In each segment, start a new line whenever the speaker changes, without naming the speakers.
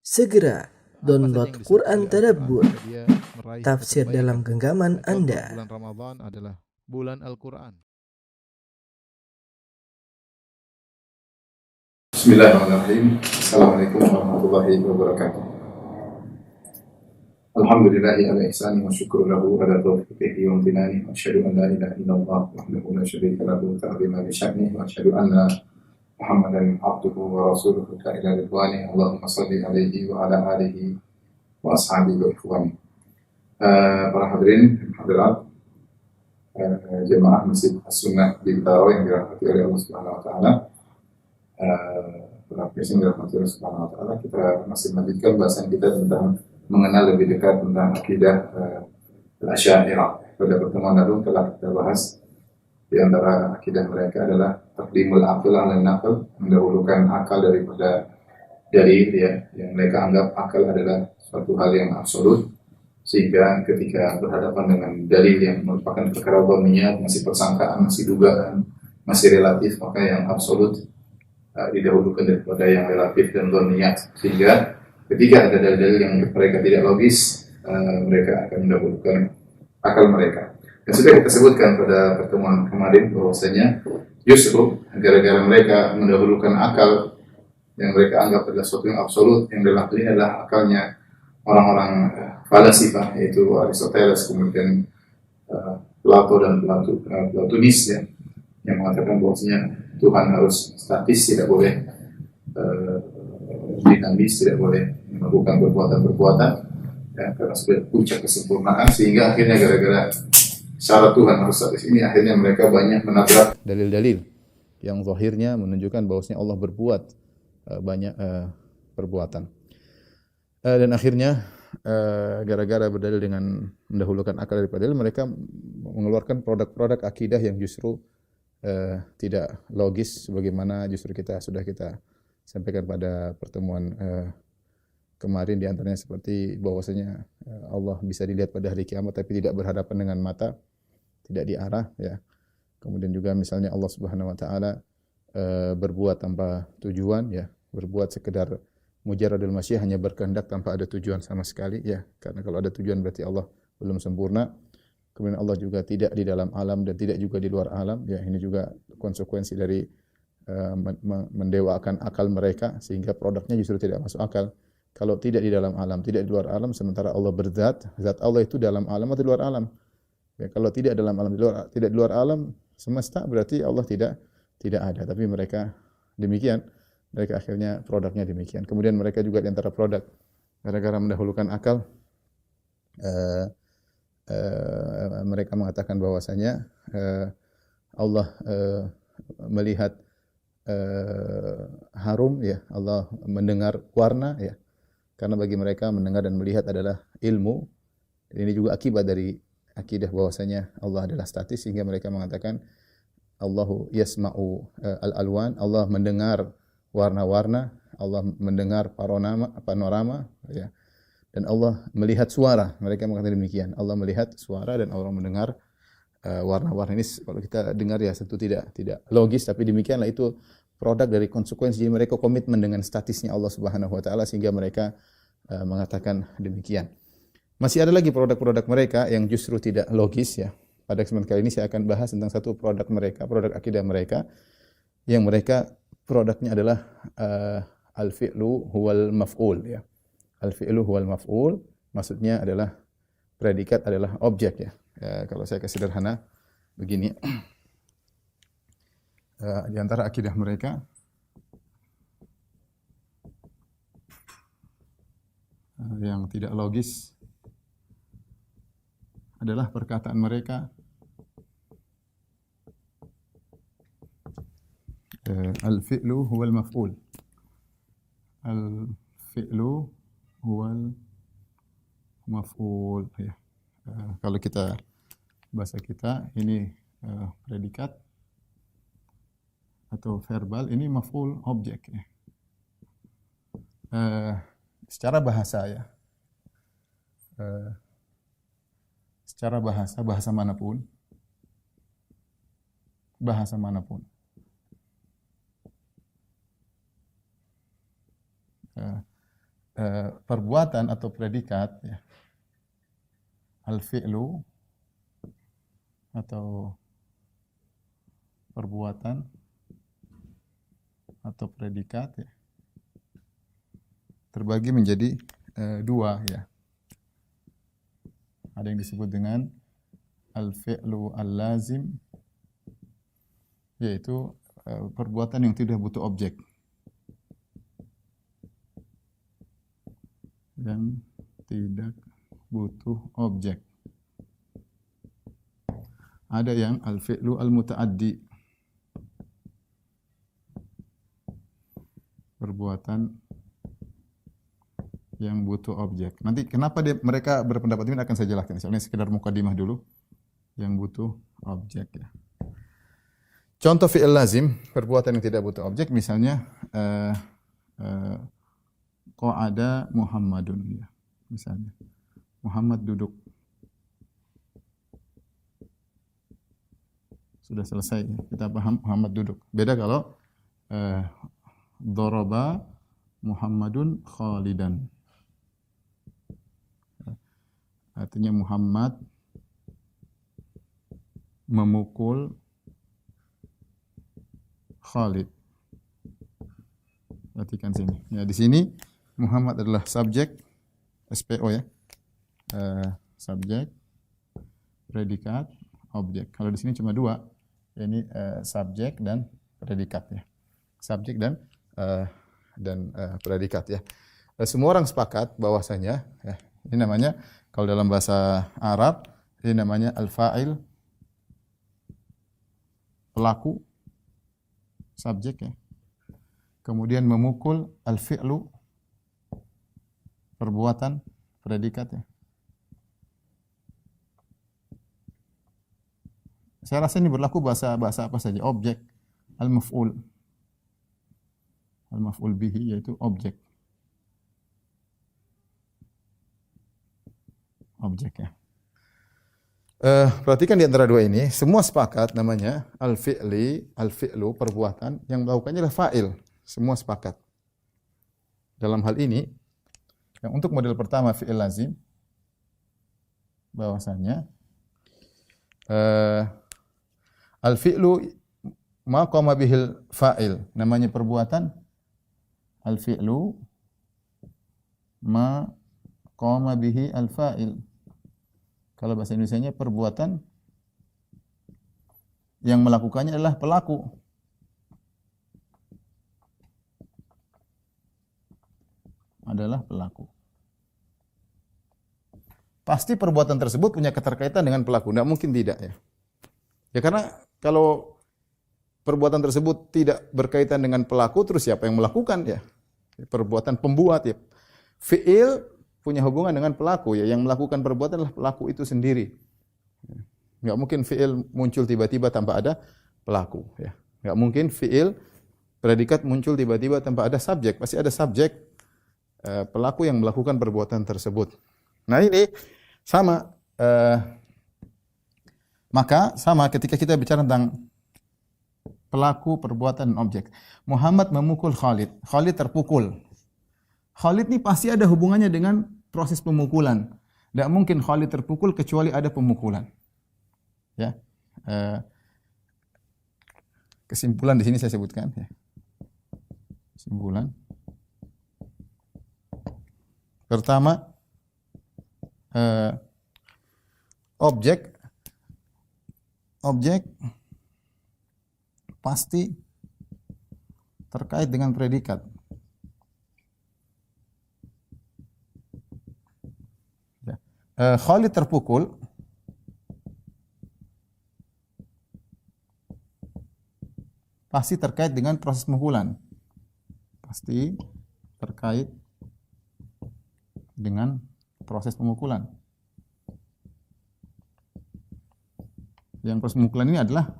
Segera
Apa saja
download
yang disebut
Quran
oleh
Tadabbur,
Al-Quran, dia meraih
tafsir dalam
kebaikan.
genggaman
Contoh,
Anda.
bulan Ramadan adalah bulan Al-Quran.
Bismillahirrahmanirrahim. Assalamualaikum warahmatullahi wabarakatuh. Alhamdulillahi ala ihsani wa syukru lahu ala taufiqihi wa amtinani wa asyhadu an la ilaha illallah wahdahu la syarika lahu ta'zima li sya'nihi wa asyhadu anna Muhammadan abduhu wa rasuluhu ila ridwani. Allahumma shalli alaihi wa ala alihi wa ashabihi wa ikhwani. Para hadirin hadirat, jemaah Masjid As-Sunnah di Bintaro yang dirahmati oleh Allah Subhanahu wa taala. Yang dirahmati Allah Subhanahu wa taala, kita masih melanjutkan bahasan kita tentang mengenal lebih dekat tentang akidah Asy'ariyah. Pada pertemuan lalu telah kita bahas di antara akidah mereka adalah taqdimul aql 'ala naql, mendahulukan akal daripada dalil, ya, yang mereka anggap akal adalah suatu hal yang absolut, sehingga ketika berhadapan dengan dalil yang merupakan perkara dhaniyah, masih persangkaan, masih dugaan, masih relatif, maka yang absolut didahulukan daripada yang relatif dan dhaniyat, sehingga ketika ada dalil-dalil yang mereka tidak logis, mereka akan mendahulukan akal mereka. Dan sudah kita sebutkan pada pertemuan kemarin bahwasanya justru gara-gara mereka mendahulukan akal yang mereka anggap adalah sesuatu yang absolut, yang dalam hal ini adalah akalnya orang-orang falasifah, yaitu Aristoteles, kemudian Plato dan Platonis, ya, yang mengatakan bahwasanya Tuhan harus statis, tidak boleh dinamis, tidak boleh melakukan perbuatan-perbuatan, ya, karena sudah puncak kesempurnaan, sehingga akhirnya gara-gara syarat Tuhan harus statis ini, akhirnya mereka banyak menabrak
Dalil-dalil yang zahirnya menunjukkan bahwasanya Allah berbuat banyak perbuatan. Dan akhirnya gara-gara berdalil dengan mendahulukan akal daripada dalil, mereka mengeluarkan produk-produk akidah yang justru tidak logis, sebagaimana justru sudah kita sampaikan pada pertemuan kemarin, di antaranya seperti bahwasanya Allah bisa dilihat pada hari kiamat tapi tidak berhadapan dengan mata, tidak diarah, ya. Kemudian juga misalnya Allah Subhanahu wa taala berbuat tanpa tujuan, ya, berbuat sekedar mujarradul masyiah, hanya berkehendak tanpa ada tujuan sama sekali, ya. Karena kalau ada tujuan berarti Allah belum sempurna. Kemudian Allah juga tidak di dalam alam dan tidak juga di luar alam, ya. Ini juga konsekuensi dari mendewakan akal mereka, sehingga produknya justru tidak masuk akal. Kalau tidak di dalam alam, tidak di luar alam, sementara Allah berzat, zat Allah itu dalam alam atau di luar alam. Ya, kalau tidak dalam alam, tidak di luar alam semesta, berarti Allah tidak ada. Tapi mereka demikian, mereka akhirnya produknya demikian. Kemudian mereka juga di antara produk, gara-gara mendahulukan akal, mereka mengatakan bahwasanya Allah melihat harum, ya, Allah mendengar warna, ya. Karena bagi mereka mendengar dan melihat adalah ilmu. Ini juga akibat dari akidah bahwasanya Allah adalah statis, sehingga mereka mengatakan Allahu yasma'u al-alwan, Allah mendengar warna-warna, Allah mendengar panorama, ya. Dan Allah melihat suara. Mereka mengatakan demikian. Allah melihat suara dan Allah mendengar warna-warna. Ini kalau kita dengar ya tentu tidak logis, tapi demikianlah itu produk dari konsekuensi. Jadi mereka komitmen dengan statisnya Allah Subhanahu wa taala, sehingga mereka mengatakan demikian. Masih ada lagi produk-produk mereka yang justru tidak logis, ya. Pada kesempatan kali ini saya akan bahas tentang satu produk mereka, produk akidah mereka, yang mereka produknya adalah al-fi'lu huwal maf'ul, ya. Al-fi'lu huwal maf'ul, maksudnya adalah predikat adalah objek, ya. Kalau saya kasih sederhana begini, di antara akidah mereka yang tidak logis adalah perkataan mereka al-fi'lu huwal maf'ul. Al-fi'lu huwal maf'ul, ya. Kalau kita bahasa kita ini predikat atau verbal, ini maf'ul objek, ya. Secara bahasa, ya, secara bahasa manapun, perbuatan atau predikat, ya, al-fi'lu atau perbuatan atau predikat, ya, terbagi menjadi dua, ya. Ada yang disebut dengan al-fi'lu al-lazim, yaitu perbuatan yang tidak butuh objek. Yang tidak butuh objek. Ada yang al-fi'lu al-muta'addi, perbuatan yang butuh objek. Nanti kenapa mereka berpendapat ini akan saya jelaskan. Soalnya sekedar mukadimah dulu. Yang butuh objek, ya. Contoh fi'il lazim, perbuatan yang tidak butuh objek, misalnya qa'ada Muhammadun, ya. Misalnya Muhammad duduk. Sudah selesai, ya. Kita paham Muhammad duduk. Beda kalau daraba Muhammadun Khalidan. Artinya Muhammad memukul Khalid. Perhatikan sini. Ya, di sini Muhammad adalah subjek, SPO, ya. Subjek, predikat, objek. Kalau di sini cuma dua. Ini subjek dan predikat, ya. Subjek dan predikat, ya. Semua orang sepakat bahwasanya, ya, ini namanya kalau dalam bahasa Arab ini namanya al-fa'il, pelaku, subjek, ya. Kemudian memukul, al-fi'lu, perbuatan, predikat, ya. Saya rasa ini berlaku bahasa apa saja, objek, al-maf'ul. Al-maf'ul bihi yaitu objek. Objek, ya. Perhatikan di antara dua ini, semua sepakat namanya al-fi'lu, perbuatan yang melakukannya adalah fa'il. Semua sepakat. Dalam hal ini, yang untuk model pertama fi'il lazim, bahwasanya al-fi'lu ma qama bihil fa'il, namanya perbuatan al-fi'lu ma qama bihi al-fa'il. Kalau bahasa Indonesianya perbuatan yang melakukannya adalah pelaku. Adalah pelaku. Pasti perbuatan tersebut punya keterkaitan dengan pelaku, tidak mungkin tidak, ya. Ya karena kalau perbuatan tersebut tidak berkaitan dengan pelaku, terus siapa yang melakukan, ya? Perbuatan pembuat, ya. Fi'il punya hubungan dengan pelaku, ya. Yang melakukan perbuatan adalah pelaku itu sendiri. Enggak mungkin fi'il muncul tiba-tiba tanpa ada pelaku, ya. Enggak mungkin fi'il predikat muncul tiba-tiba tanpa ada subjek. Pasti ada subjek, pelaku yang melakukan perbuatan tersebut. Nah ini sama, maka sama ketika kita bicara tentang pelaku, perbuatan, dan objek. Muhammad memukul Khalid. Khalid terpukul. Khalid ini pasti ada hubungannya dengan proses pemukulan. Tidak mungkin Khalid terpukul kecuali ada pemukulan. Ya, kesimpulan di sini saya sebutkan. Ya. Kesimpulan. Pertama, objek pasti terkait dengan predikat. Khalid terpukul pasti terkait dengan proses pemukulan. Pasti terkait dengan proses pemukulan. Yang proses pemukulan ini adalah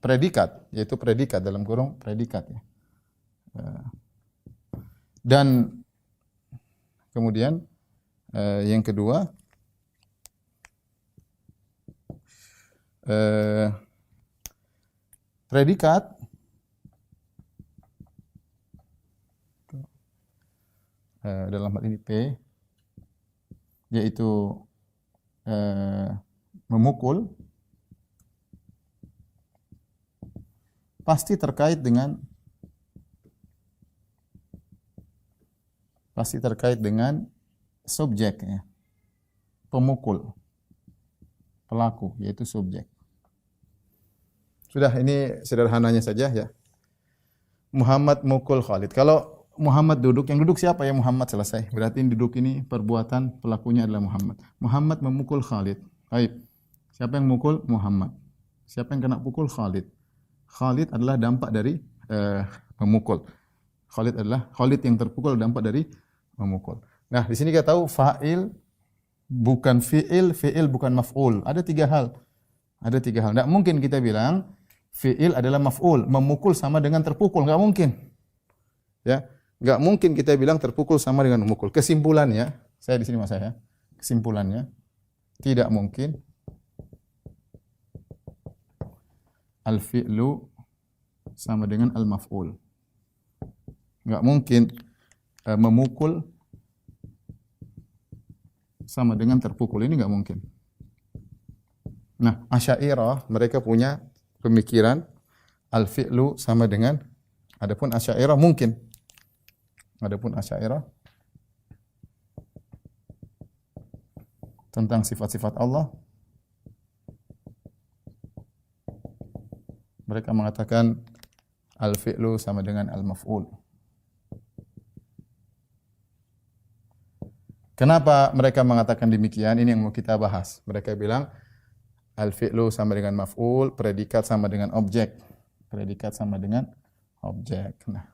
predikat, yaitu predikat dalam kurung predikat, ya. Dan kemudian yang kedua, predikat dalam hal ini P, yaitu memukul, pasti terkait dengan subjek, ya. Pemukul, pelaku, yaitu subjek. Sudah, ini sederhananya saja, ya. Muhammad mukul Khalid. Kalau Muhammad duduk, yang duduk siapa? Ya Muhammad, selesai. Berarti duduk ini perbuatan, pelakunya adalah Muhammad. Muhammad memukul Khalid. Baik. Siapa yang mukul? Muhammad. Siapa yang kena pukul? Khalid. Khalid adalah dampak dari memukul. Khalid yang terpukul dampak dari memukul. Nah, di sini kita tahu fa'il bukan fi'il, fi'il bukan maf'ul. Ada tiga hal. Tidak mungkin kita bilang fi'il adalah maf'ul, memukul sama dengan terpukul, enggak mungkin. Ya, enggak mungkin kita bilang terpukul sama dengan memukul. Kesimpulannya, saya di sini Mas saya. Kesimpulannya tidak mungkin al-fi'lu sama dengan al-maf'ul. Enggak mungkin memukul sama dengan terpukul. Ini enggak mungkin. Nah, Asy'ariyah mereka punya pemikiran al-fi'lu sama dengan, adapun Asy'ariyah mungkin. Adapun Asy'ariyah tentang sifat-sifat Allah, mereka mengatakan al-fi'lu sama dengan al-maf'ul. Kenapa mereka mengatakan demikian? Ini yang mau kita bahas. Mereka bilang al-fi'lu sama dengan maf'ul, predikat sama dengan objek. Predikat sama dengan objek. Nah,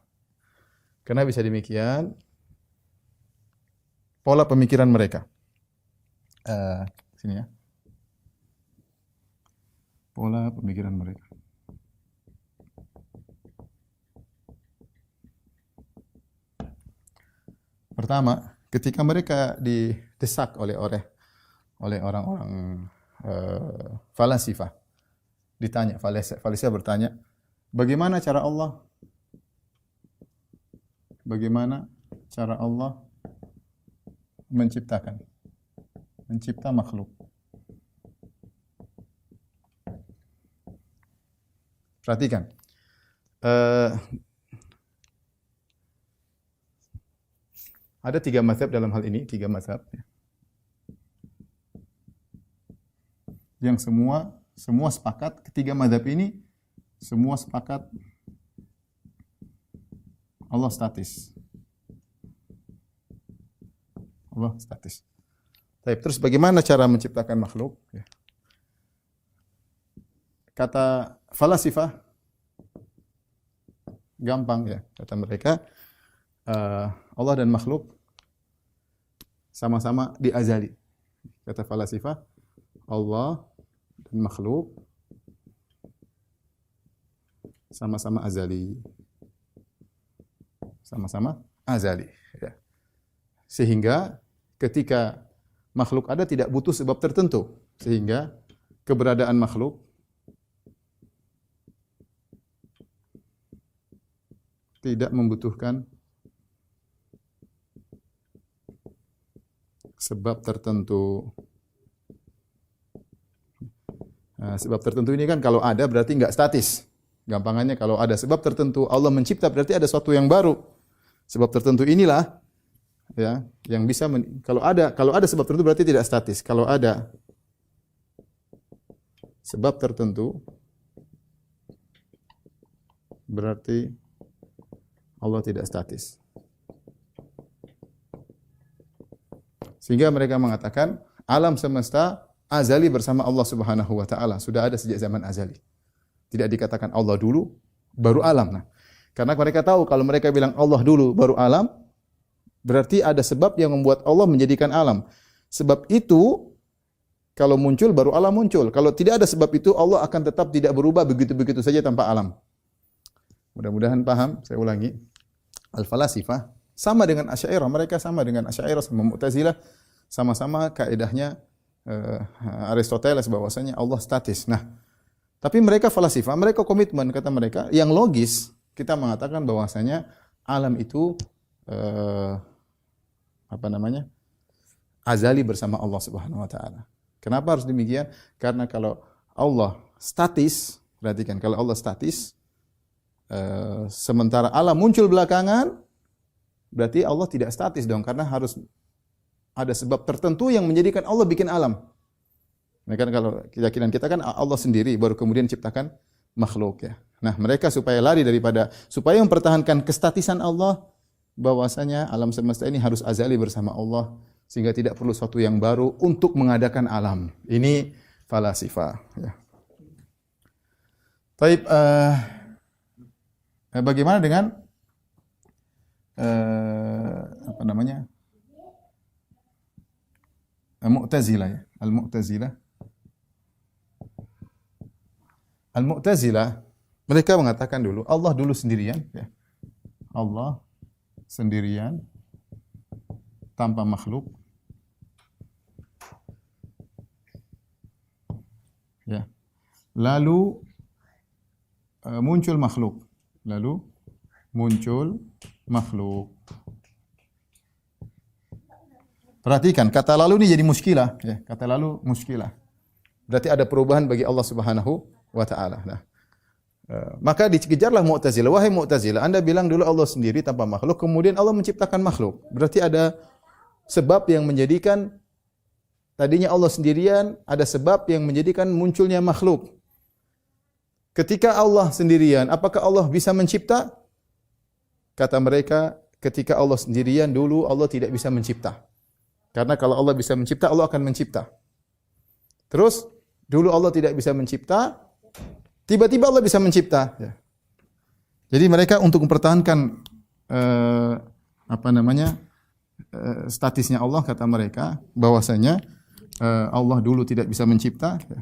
kenapa bisa demikian? Pola pemikiran mereka. Sini ya. Pola pemikiran mereka. Pertama, ketika mereka didesak oleh orang-orang falasifah, ditanya, falasifah bertanya, bagaimana cara Allah mencipta makhluk? Perhatikan, ada 3 mazhab dalam hal ini, 3 mazhab yang semua sepakat, ketiga mazhab ini semua sepakat Allah statis. Allah statis. Baik, terus bagaimana cara menciptakan makhluk? Kata falasifah, gampang ya, kata mereka, Allah dan makhluk sama-sama di azali. Kata falasifah, Allah dan makhluk sama-sama azali. Sama-sama azali. Ya. Sehingga ketika makhluk ada tidak butuh sebab tertentu. Sehingga keberadaan makhluk tidak membutuhkan sebab tertentu. Nah, sebab tertentu ini kan kalau ada berarti enggak statis. Gampangannya kalau ada sebab tertentu Allah mencipta berarti ada sesuatu yang baru. Sebab tertentu inilah ya yang bisa kalau ada sebab tertentu berarti tidak statis. Kalau ada sebab tertentu berarti Allah tidak statis. Sehingga mereka mengatakan alam semesta azali bersama Allah Subhanahu wa taala, sudah ada sejak zaman azali. Tidak dikatakan Allah dulu baru alam. Nah, karena mereka tahu kalau mereka bilang Allah dulu baru alam, berarti ada sebab yang membuat Allah menjadikan alam. Sebab itu kalau muncul baru alam muncul. Kalau tidak ada sebab itu Allah akan tetap tidak berubah begitu-begitu saja tanpa alam. Mudah-mudahan paham, saya ulangi. Al-falasifah sama dengan Asy'ariyah, mereka sama dengan Asy'ariyah sama Mu'tazilah, sama-sama kaidahnya Aristoteles bahwasanya Allah statis. Nah, tapi mereka falasifah, mereka komitmen, kata mereka, yang logis kita mengatakan bahwasanya alam itu azali bersama Allah Subhanahu wa taala. Kenapa harus demikian? Karena kalau Allah statis, perhatikan, kalau Allah statis sementara alam muncul belakangan, berarti Allah tidak statis dong, karena harus ada sebab tertentu yang menjadikan Allah bikin alam. Nah, kan kalau keyakinan kita kan Allah sendiri baru kemudian ciptakan makhluk ya. Nah, mereka supaya mempertahankan kestatisan Allah, bahwasanya alam semesta ini harus azali bersama Allah sehingga tidak perlu sesuatu yang baru untuk mengadakan alam. Ini falasifah ya. Baik, bagaimana dengan Mu'tazilah ya. Al-Mu'tazilah mereka mengatakan dulu Allah dulu sendirian ya. Allah sendirian tanpa makhluk. Ya. Lalu muncul makhluk. Perhatikan, kata lalu ini jadi muskilah ya. Kata lalu muskilah. Berarti ada perubahan bagi Allah Subhanahu wa taala. Nah, maka dikejarlah Mu'tazilah. Wahai Mu'tazilah, Anda bilang dulu Allah sendiri tanpa makhluk, kemudian Allah menciptakan makhluk. Berarti ada sebab yang menjadikan tadinya Allah sendirian, ada sebab yang menjadikan munculnya makhluk. Ketika Allah sendirian, apakah Allah bisa mencipta? Kata mereka, ketika Allah sendirian dulu Allah tidak bisa mencipta. Karena kalau Allah bisa mencipta, Allah akan mencipta. Terus dulu Allah tidak bisa mencipta, tiba-tiba Allah bisa mencipta. Ya. Jadi mereka untuk mempertahankan statisnya Allah, kata mereka bahwasanya Allah dulu tidak bisa mencipta, ya.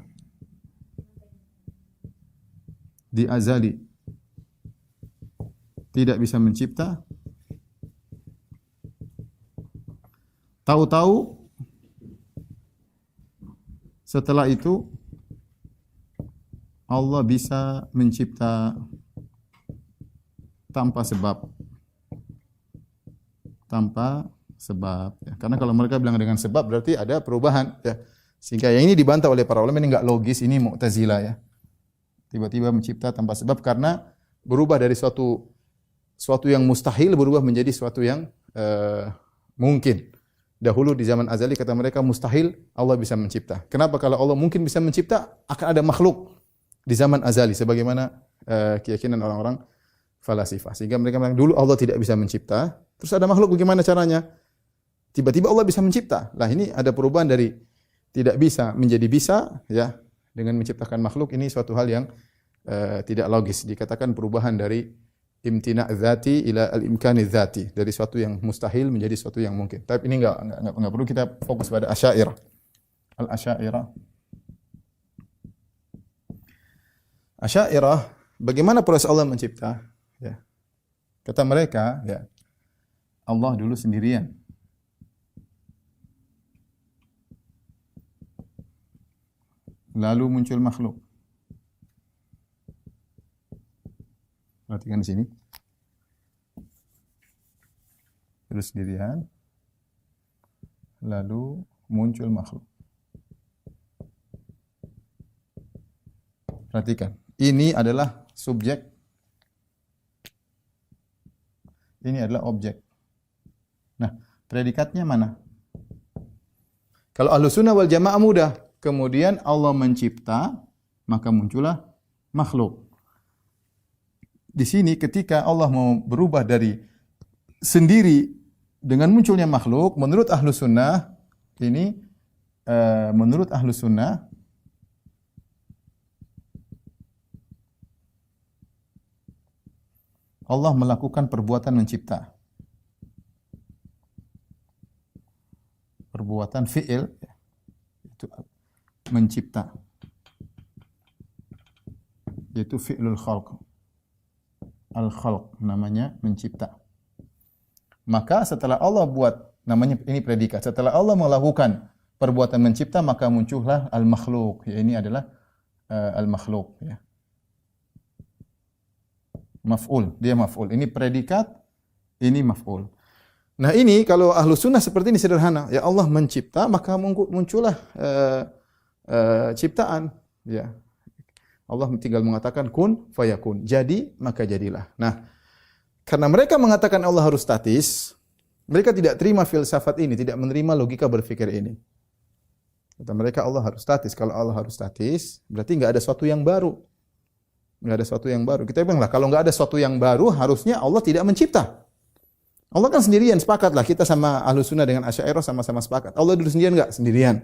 Di azali tidak bisa mencipta. Tahu-tahu setelah itu Allah bisa mencipta tanpa sebab. Ya. Karena kalau mereka bilang dengan sebab berarti ada perubahan ya. Sehingga yang ini dibantah oleh para ulama, ini enggak logis, ini Mu'tazilah ya. Tiba-tiba mencipta tanpa sebab karena berubah dari suatu yang mustahil berubah menjadi suatu yang mungkin. Dahulu di zaman azali kata mereka mustahil Allah bisa mencipta. Kenapa? Kalau Allah mungkin bisa mencipta, akan ada makhluk di zaman azali sebagaimana keyakinan orang-orang falasifah. Sehingga mereka bilang dulu Allah tidak bisa mencipta, terus ada makhluk, bagaimana caranya? Tiba-tiba Allah bisa mencipta. Lah ini ada perubahan dari tidak bisa menjadi bisa ya, dengan menciptakan makhluk. Ini suatu hal yang tidak logis. Dikatakan perubahan dari imtina' dzati ila al-imkani dzati, dari suatu yang mustahil menjadi suatu yang mungkin. Tapi ini enggak perlu, kita fokus pada Asy'ariyah. Asy'ariyah, bagaimana proses Allah mencipta? Ya. Kata mereka, ya, Allah dulu sendirian. Lalu muncul makhluk. Perhatikan di sini. Terus sendirian. Lalu muncul makhluk. Perhatikan. Ini adalah subjek. Ini adalah objek. Nah, predikatnya mana? Kalau Ahlussunnah wal Jamaah mudah. Kemudian Allah mencipta, maka muncullah makhluk. Di sini ketika Allah mau berubah dari sendiri dengan munculnya makhluk, menurut Ahlussunnah ini Allah melakukan perbuatan mencipta. Perbuatan fi'il itu mencipta. Yaitu fi'lul khalq. Al-khalq namanya mencipta. Maka setelah Allah buat, namanya ini predikat, setelah Allah melakukan perbuatan mencipta, maka muncullah al-makhluk. Ya, ini adalah al-makhluk ya. Maf'ul, dia maf'ul. Ini predikat, ini maf'ul. Nah ini kalau ahlu sunnah seperti ini sederhana. Ya Allah mencipta, maka muncullah ciptaan. Ya. Allah tinggal mengatakan kun fayakun. Jadi maka jadilah. Nah, karena mereka mengatakan Allah harus statis, mereka tidak terima filsafat ini, tidak menerima logika berpikir ini. Kata mereka Allah harus statis. Kalau Allah harus statis, berarti enggak ada sesuatu yang baru. Enggak ada sesuatu yang baru. Kita bilang lah, kalau enggak ada sesuatu yang baru, harusnya Allah tidak mencipta. Allah kan sendirian, sepakatlah. Kita sama ahlu sunnah dengan Asy'ariyah sama-sama sepakat. Allah dulu sendirian enggak? Sendirian.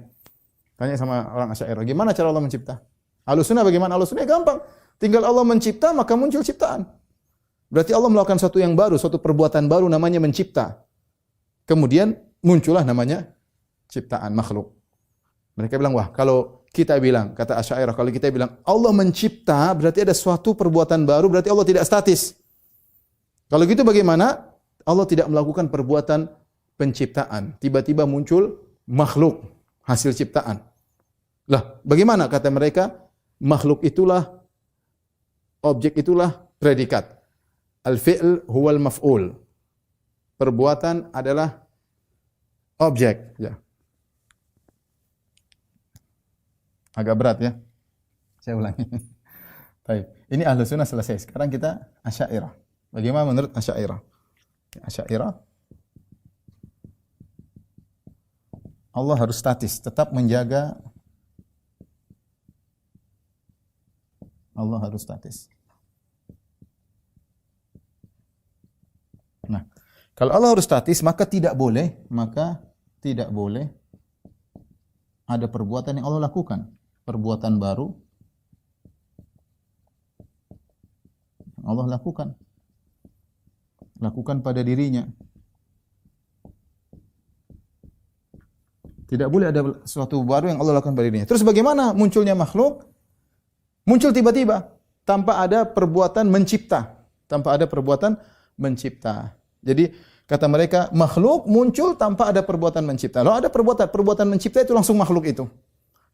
Tanya sama orang Asy'ariyah, gimana cara Allah mencipta? Ahlu sunnah bagaimana? Ahlu sunnah gampang. Tinggal Allah mencipta, maka muncul ciptaan. Berarti Allah melakukan sesuatu yang baru, suatu perbuatan baru namanya mencipta. Kemudian muncullah namanya ciptaan makhluk. Mereka bilang, wah kalau kita bilang, kata Asy'ariyah, kalau kita bilang Allah mencipta, berarti ada suatu perbuatan baru, berarti Allah tidak statis. Kalau gitu bagaimana? Allah tidak melakukan perbuatan penciptaan. Tiba-tiba muncul makhluk, hasil ciptaan. Lah, bagaimana? Kata mereka, makhluk itulah, objek itulah predikat. Al-fi'l huwal maf'ul. Perbuatan adalah objek. Ya. Agak berat ya. Saya ulangi. Baik. Ini ahlu sunnah selesai. Sekarang kita Asy'ariyah. Bagaimana menurut Asy'ariyah? Asy'ariyah, Allah harus statis, tetap menjaga. Allah harus statis. Nah, kalau Allah harus statis, maka tidak boleh ada perbuatan yang Allah lakukan. Perbuatan baru yang Allah lakukan pada dirinya. Tidak boleh ada sesuatu baru yang Allah lakukan pada dirinya. Terus bagaimana munculnya makhluk? Muncul tiba-tiba tanpa ada perbuatan mencipta, Jadi kata mereka makhluk muncul tanpa ada perbuatan mencipta. Kalau ada perbuatan mencipta itu langsung makhluk itu.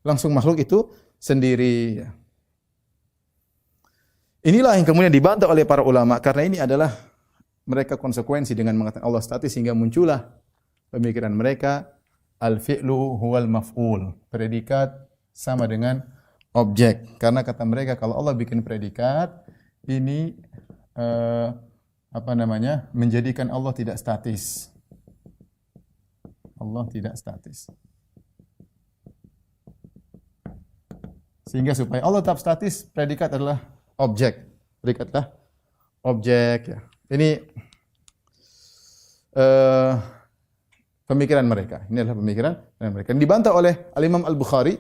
Langsung makhluk itu sendiri. Inilah yang kemudian dibantah oleh para ulama karena ini adalah mereka konsekuensi dengan mengatakan Allah statis sehingga muncullah pemikiran mereka al-fi'lu huwal maf'ul. Predikat sama dengan objek. Karena kata mereka kalau Allah bikin predikat ini menjadikan Allah tidak statis. Allah tidak statis. Sehingga supaya Allah tetap statis, predikat adalah objek. Predikatlah objek. Ya. Ini pemikiran mereka. Ini adalah pemikiran mereka. Yang dibantah oleh Al-Imam Al-Bukhari.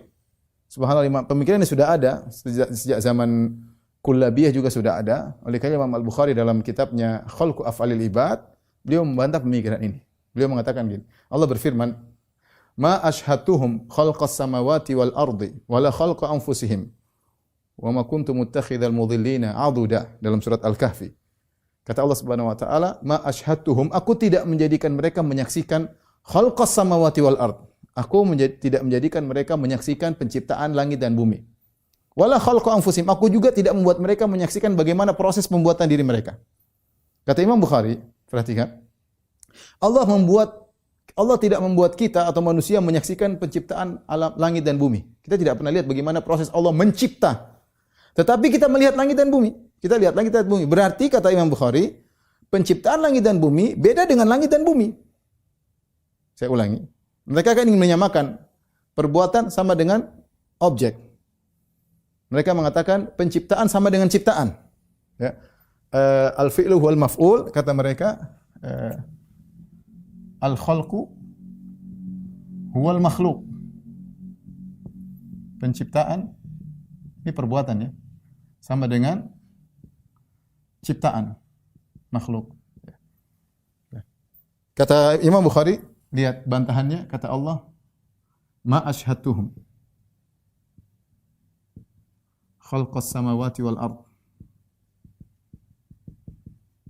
Subhanallah, pemikiran ini sudah ada sejak zaman Kullabiyah juga sudah ada. Oleh karena Imam Al-Bukhari dalam kitabnya Khalqu Af'alil Ibad, beliau membantah pemikiran ini. Beliau mengatakan gini, Allah berfirman, "Ma ashhatuhum khalqas samawati wal ardi wala khalqa anfusihim wa ma kuntu muttakhidhal mudhillina aduda." Dalam surat Al-Kahfi. Kata Allah Subhanahu wa taala, "Ma ashhatuhum," aku tidak menjadikan mereka menyaksikan khalqas samawati wal ard. Aku tidak menjadikan mereka menyaksikan penciptaan langit dan bumi. Wala khalqa anfusihim, aku juga tidak membuat mereka menyaksikan bagaimana proses pembuatan diri mereka. Kata Imam Bukhari, perhatikan. Allah tidak membuat kita atau manusia menyaksikan penciptaan alam langit dan bumi. Kita tidak pernah lihat bagaimana proses Allah mencipta. Tetapi kita melihat langit dan bumi. Kita lihat langit dan bumi. Berarti kata Imam Bukhari, penciptaan langit dan bumi beda dengan langit dan bumi. Saya ulangi. Mereka kan ingin menyamakan perbuatan sama dengan objek. Mereka mengatakan penciptaan sama dengan ciptaan. Ya. Al-fi'lu huwal maf'ul, kata mereka. Al-khalqu huwal makhluk. Penciptaan ini perbuatan ya. Sama dengan ciptaan makhluk. Kata Imam Bukhari, lihat bantahannya, kata Allah, "Ma ashhadtuhum khalqas samawati wal ard."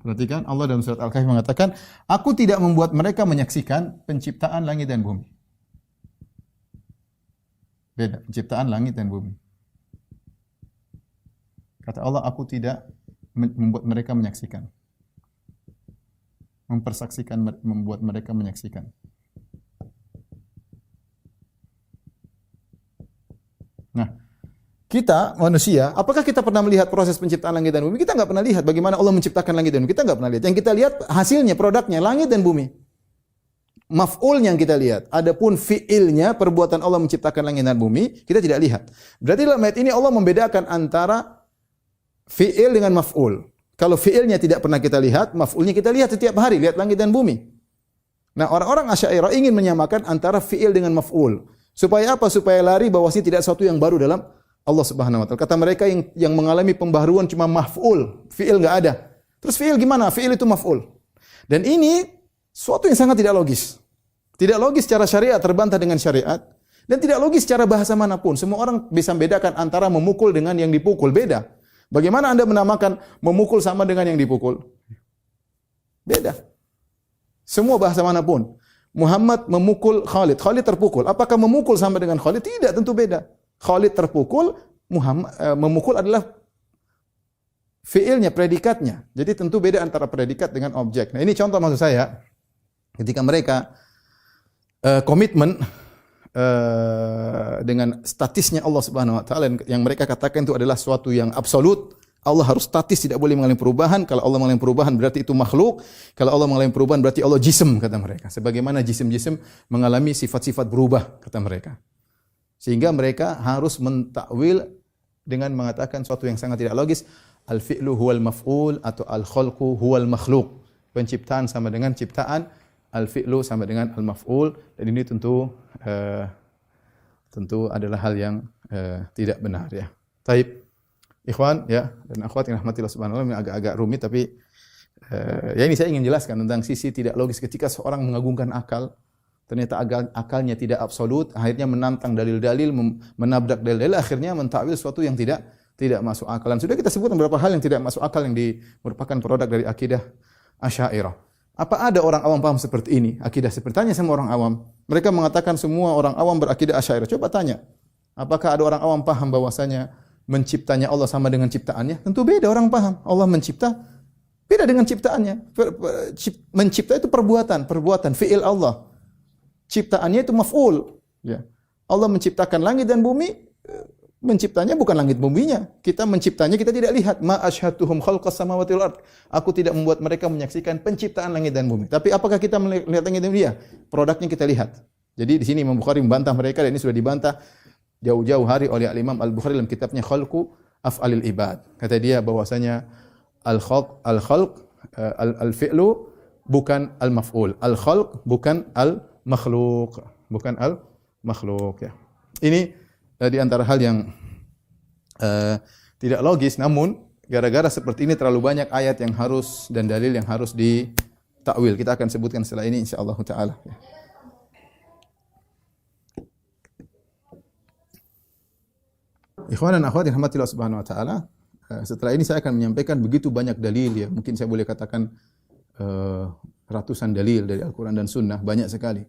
Perhatikan, Allah dalam surat Al-Kahfi mengatakan, aku tidak membuat mereka menyaksikan penciptaan langit dan bumi. Beda, penciptaan langit dan bumi. Kata Allah, aku tidak membuat mereka menyaksikan. mempersaksikan, membuat mereka menyaksikan. Nah, kita manusia, apakah kita pernah melihat proses penciptaan langit dan bumi? Kita nggak pernah lihat bagaimana Allah menciptakan langit dan bumi. Kita nggak pernah lihat. Yang kita lihat hasilnya, produknya, langit dan bumi. Maf'ulnya yang kita lihat. Adapun fi'ilnya, perbuatan Allah menciptakan langit dan bumi, kita tidak lihat. Berarti dalam ayat ini Allah membedakan antara fi'il dengan maf'ul. Kalau fi'ilnya tidak pernah kita lihat, maf'ulnya kita lihat setiap hari, lihat langit dan bumi. Nah, orang-orang Asy'ariyah ingin menyamakan antara fi'il dengan maf'ul. Supaya apa? Supaya lari bahwasanya tidak sesuatu yang baru dalam Allah Subhanahu wa taala. Kata mereka yang mengalami pembaharuan cuma maf'ul, fi'il enggak ada. Terus fi'il gimana? Fi'il itu maf'ul. Dan ini suatu yang sangat tidak logis. Tidak logis secara syariat, terbantah dengan syariat, dan tidak logis secara bahasa manapun. Semua orang bisa membedakan antara memukul dengan yang dipukul, beda. Bagaimana Anda menamakan memukul sama dengan yang dipukul? Beda. Semua bahasa manapun. Muhammad memukul Khalid, Khalid terpukul. Apakah memukul sama dengan Khalid? Tidak, tentu beda. Khalid terpukul, Muhammad memukul adalah fiilnya, predikatnya. Jadi tentu beda antara predikat dengan objek. Nah, ini contoh maksud saya. Ketika mereka komitmen dengan statisnya Allah Subhanahu wa taala yang mereka katakan itu adalah suatu yang absolut. Allah harus statis, tidak boleh mengalami perubahan. Kalau Allah mengalami perubahan berarti itu makhluk. Kalau Allah mengalami perubahan berarti Allah jism, kata mereka. Sebagaimana jism-jism mengalami sifat-sifat berubah, kata mereka. Sehingga mereka harus mentakwil dengan mengatakan suatu yang sangat tidak logis. Al-fi'lu huwal maf'ul atau al-khalqu huwal makhluk. Penciptaan sama dengan ciptaan. Al-fi'lu sama dengan al-maf'ul, dan ini tentu adalah hal yang tidak benar ya. Taib. Ikhwan ya dan akhwat yang rahmatillah subhanahu wa ta'ala, agak-agak rumit tapi ya ini saya ingin jelaskan tentang sisi tidak logis ketika seorang mengagungkan akal, ternyata akalnya tidak absolut, akhirnya menantang dalil-dalil, menabrak dalil-dalil, akhirnya mentakwil sesuatu yang tidak masuk akal. Dan sudah kita sebutkan beberapa hal yang tidak masuk akal yang merupakan produk dari akidah Asy'ariyah. Apa ada orang awam paham seperti ini? Akidah seperti tanya sama orang awam. Mereka mengatakan semua orang awam berakidah Asy'ariyah. Coba tanya. Apakah ada orang awam paham bahwasanya menciptanya Allah sama dengan ciptaannya? Tentu beda orang paham. Allah mencipta beda dengan ciptaannya. Mencipta itu perbuatan, fi'il Allah. Ciptaannya itu maf'ul. Ya. Allah menciptakan langit dan bumi, menciptanya bukan langit buminya. Kita menciptanya kita tidak lihat. Ma asyhadtuhum khalqas samawati wal ard. Aku tidak membuat mereka menyaksikan penciptaan langit dan bumi. Tapi apakah kita melihat langit dan bumi? Ya, produknya kita lihat. Jadi di sini Imam Bukhari membantah mereka dan ini sudah dibantah jauh-jauh hari oleh Imam Al-Bukhari dalam kitabnya Khalqu Af'alil Ibad. Kata dia bahwasanya al-fi'lu bukan al-maf'ul. Al-khalq bukan al-makhluq. Bukan al-makhluq ya. Ini di antara hal yang tidak logis, namun gara-gara seperti ini terlalu banyak ayat yang harus dan dalil yang harus ditakwil. Kita akan sebutkan setelah ini insyaallah taala. Ikhwan dan akhwat yang rahmatillah subhanahu wa ta'ala, setelah ini saya akan menyampaikan begitu banyak dalil ya, mungkin saya boleh katakan ratusan dalil dari Al-Quran dan Sunnah, banyak sekali,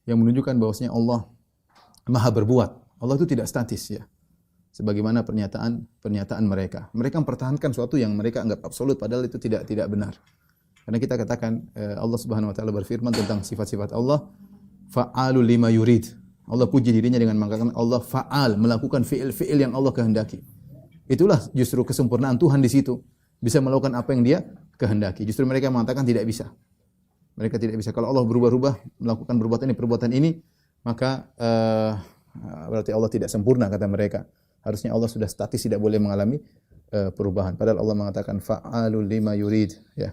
yang menunjukkan bahwasanya Allah maha berbuat. Allah itu tidak statis ya, sebagaimana pernyataan mereka. Mereka mempertahankan sesuatu yang mereka anggap absolut, padahal itu tidak benar. Karena kita katakan Allah subhanahu wa ta'ala berfirman tentang sifat-sifat Allah, fa'alul lima yurid. Allah puji dirinya dengan mengatakan Allah fa'al, melakukan fi'il yang Allah kehendaki. Itulah justru kesempurnaan Tuhan di situ. Bisa melakukan apa yang Dia kehendaki. Justru mereka mengatakan tidak bisa. Mereka tidak bisa. Kalau Allah berubah-ubah melakukan perbuatan ini, maka berarti Allah tidak sempurna, kata mereka. Harusnya Allah sudah statis, tidak boleh mengalami perubahan. Padahal Allah mengatakan fa'alul lima yurid ya.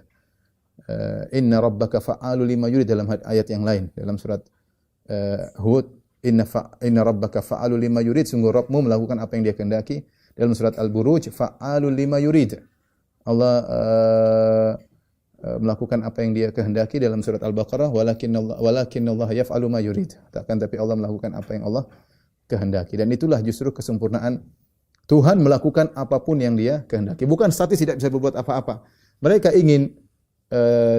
Inna rabbaka fa'alul lima yurid dalam ayat yang lain, dalam surat Hud. Inna rabbaka fa'alul lima yurid, sungguh Rabbmu melakukan apa yang Dia kehendaki. Dalam surat Al-Buruj, fa'alul lima yurid. Allah melakukan apa yang Dia kehendaki. Dalam surat Al-Baqarah, walakinnallaha yaf'alu ma yurid. Tapi Allah melakukan apa yang Allah kehendaki. Dan itulah justru kesempurnaan Tuhan melakukan apapun yang Dia kehendaki. Bukan statis, tidak bisa berbuat apa-apa. Mereka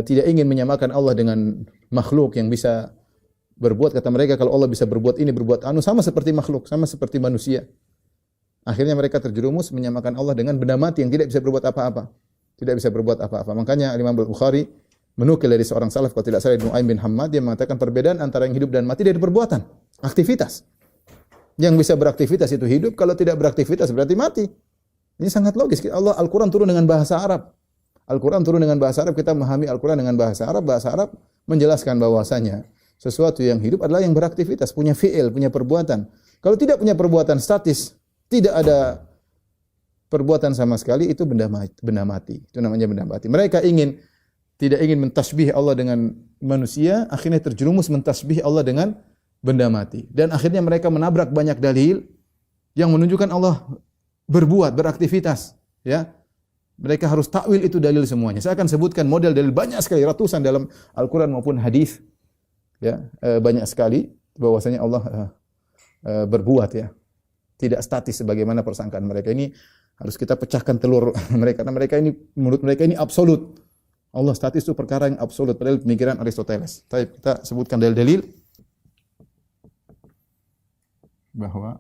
tidak ingin menyamakan Allah dengan makhluk yang bisa berbuat. Kata mereka kalau Allah bisa berbuat ini, berbuat anu, sama seperti makhluk, sama seperti manusia. Akhirnya mereka terjerumus menyamakan Allah dengan benda mati yang tidak bisa berbuat apa-apa. Tidak bisa berbuat apa-apa. Makanya Imam Bukhari menukil dari seorang salaf kalau tidak salah Nu'aim bin Hammad, dia mengatakan perbedaan antara yang hidup dan mati dari perbuatan, aktivitas. Yang bisa beraktivitas itu hidup, kalau tidak beraktivitas berarti mati. Ini sangat logis. Al-Quran turun dengan bahasa Arab. Al-Quran turun dengan bahasa Arab, kita memahami Al-Quran dengan bahasa Arab. Bahasa Arab menjelaskan bahwasanya sesuatu yang hidup adalah yang beraktivitas, punya fi'il, punya perbuatan. Kalau tidak punya perbuatan statis, tidak ada perbuatan sama sekali, itu benda mati. Itu namanya benda mati. Mereka tidak ingin mentasbih Allah dengan manusia, akhirnya terjerumus mentasbih Allah dengan benda mati. Dan akhirnya mereka menabrak banyak dalil yang menunjukkan Allah berbuat, beraktivitas. Ya, mereka harus takwil itu dalil semuanya. Saya akan sebutkan model dalil banyak sekali, ratusan dalam Al-Quran maupun hadis. Ya, banyak sekali bahwasanya Allah berbuat, ya. Tidak statis sebagaimana persangkaan mereka. Ini harus kita pecahkan telur mereka, karena mereka ini, menurut mereka ini absolut. Allah statis itu perkara yang absolut, padahal pemikiran Aristoteles. Tapi kita sebutkan dalil-dalil bahwa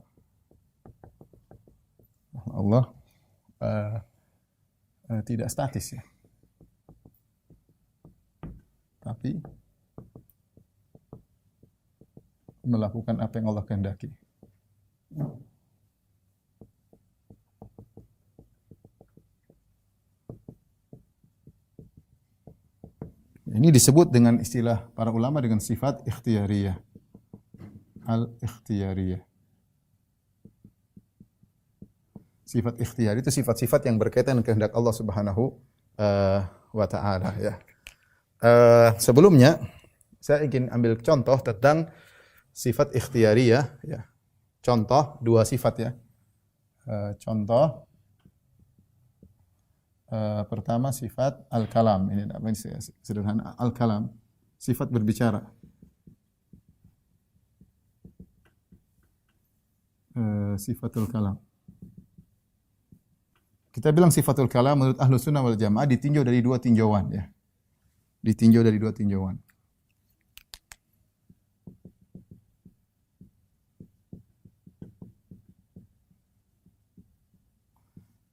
Allah tidak statis, ya. Tapi melakukan apa yang Allah kehendaki. Ini disebut dengan istilah para ulama dengan sifat ikhtiyariyah. Al-ikhtiyariyah. Sifat ikhtiyar itu sifat-sifat yang berkaitan dengan kehendak Allah Subhanahu wa taala, ya. Sebelumnya saya ingin ambil contoh tentang sifat ikhtiyariyah, ya. Contoh dua sifat, ya. Contoh pertama sifat al-kalam. Ini sederhana, al-kalam, sifat berbicara. Sifatul kalam. Kita bilang sifatul kalam menurut Ahlus Sunnah wal Jamaah ditinjau dari dua tinjauan, ya. Ditinjau dari dua tinjauan.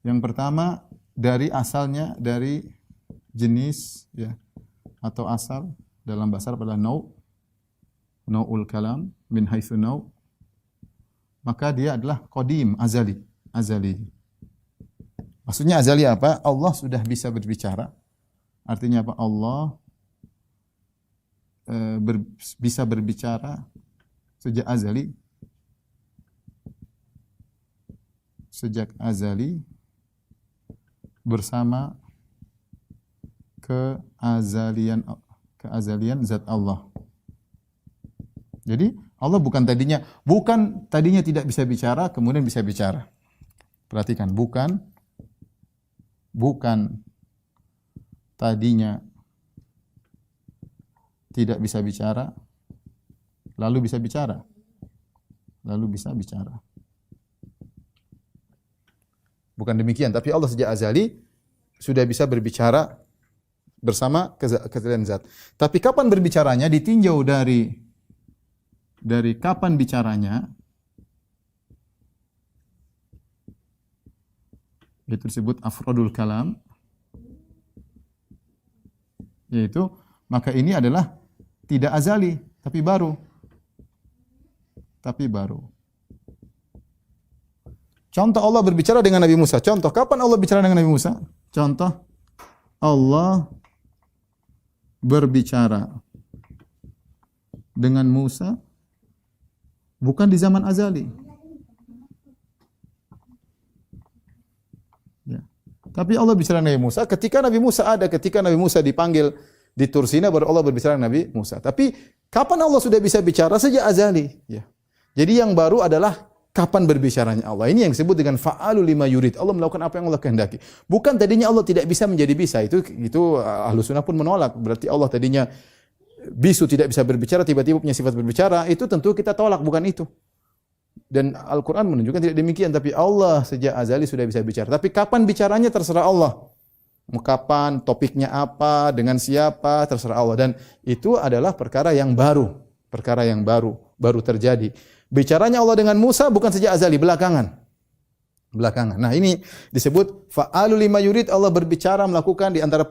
Yang pertama dari asalnya, dari jenis, ya, atau asal dalam bahasa Arab adalah nau'ul kalam, min haitsu nau'. Maka dia adalah qadim, azali. Maksudnya azali apa? Allah sudah bisa berbicara. Artinya apa? Allah bisa berbicara sejak azali. Sejak azali bersama keazalian zat Allah. Jadi Allah bukan tadinya tidak bisa bicara, kemudian bisa bicara. Perhatikan, bukan tadinya tidak bisa bicara, lalu bisa bicara. Bukan demikian, tapi Allah sejak azali sudah bisa berbicara bersama keazalian zat. Tapi kapan berbicaranya ditinjau dari kapan bicaranya, itu disebut afrodul kalam, yaitu maka ini adalah tidak azali tapi baru. Contoh Allah berbicara dengan Nabi Musa. Contoh kapan Allah bicara dengan Nabi Musa? Contoh Allah berbicara dengan Musa bukan di zaman azali. Ya. Tapi Allah bicara dengan Nabi Musa ketika Nabi Musa dipanggil di Tursina, baru Allah berbicara dengan Nabi Musa. Tapi kapan Allah sudah bisa bicara? Sejak azali. Ya. Jadi yang baru adalah kapan berbicaranya Allah. Ini yang disebut dengan fa'alu lima yurid. Allah melakukan apa yang Allah kehendaki. Bukan tadinya Allah tidak bisa menjadi bisa. Itu Ahlus Sunnah pun menolak. Berarti Allah tadinya bisu, tidak bisa berbicara, tiba-tiba punya sifat berbicara. Itu tentu kita tolak, bukan itu. Dan Al-Quran menunjukkan tidak demikian. Tapi Allah sejak azali sudah bisa bicara. Tapi kapan bicaranya terserah Allah. Mau kapan, topiknya apa, dengan siapa, terserah Allah. Dan itu adalah perkara yang baru. Baru terjadi. Bicaranya Allah dengan Musa bukan sejak azali, belakangan. belakangan. Nah, ini disebut fa'alu lima yurid, Allah berbicara melakukan di antara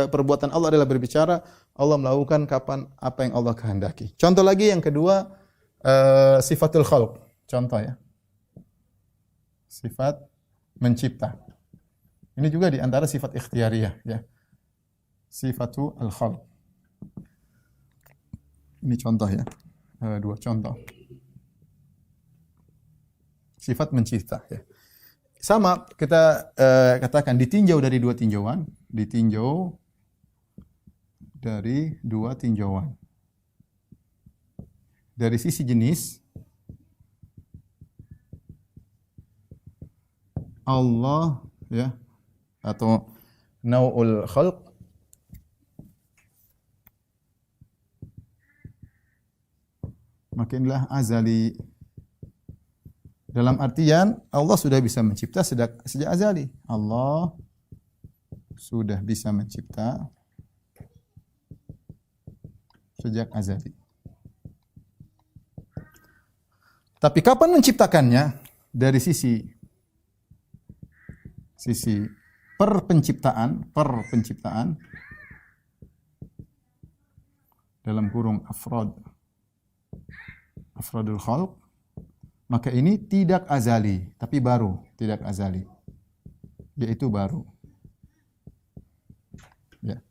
perbuatan Allah adalah berbicara, Allah melakukan kapan apa yang Allah kehendaki. Contoh lagi yang kedua sifatul khalq. Contoh ya. Sifat mencipta. Ini juga di antara sifat ikhtiyariyah ya. Sifatul khalq. Ini contoh ya. Dua contoh. Sifat mencipta ya. Sama kita katakan ditinjau dari dua tinjauan, ditinjau dari dua tinjauan. Dari sisi jenis Allah ya atau nau'ul khalq makinlah azali. Dalam artian Allah sudah bisa mencipta sejak azali. Allah sudah bisa mencipta sejak azali. Tapi kapan menciptakannya? Dari sisi perpenciptaan dalam kurung afradul khalq, maka ini tidak azali, tapi baru, tidak azali. Yaitu baru. Ya.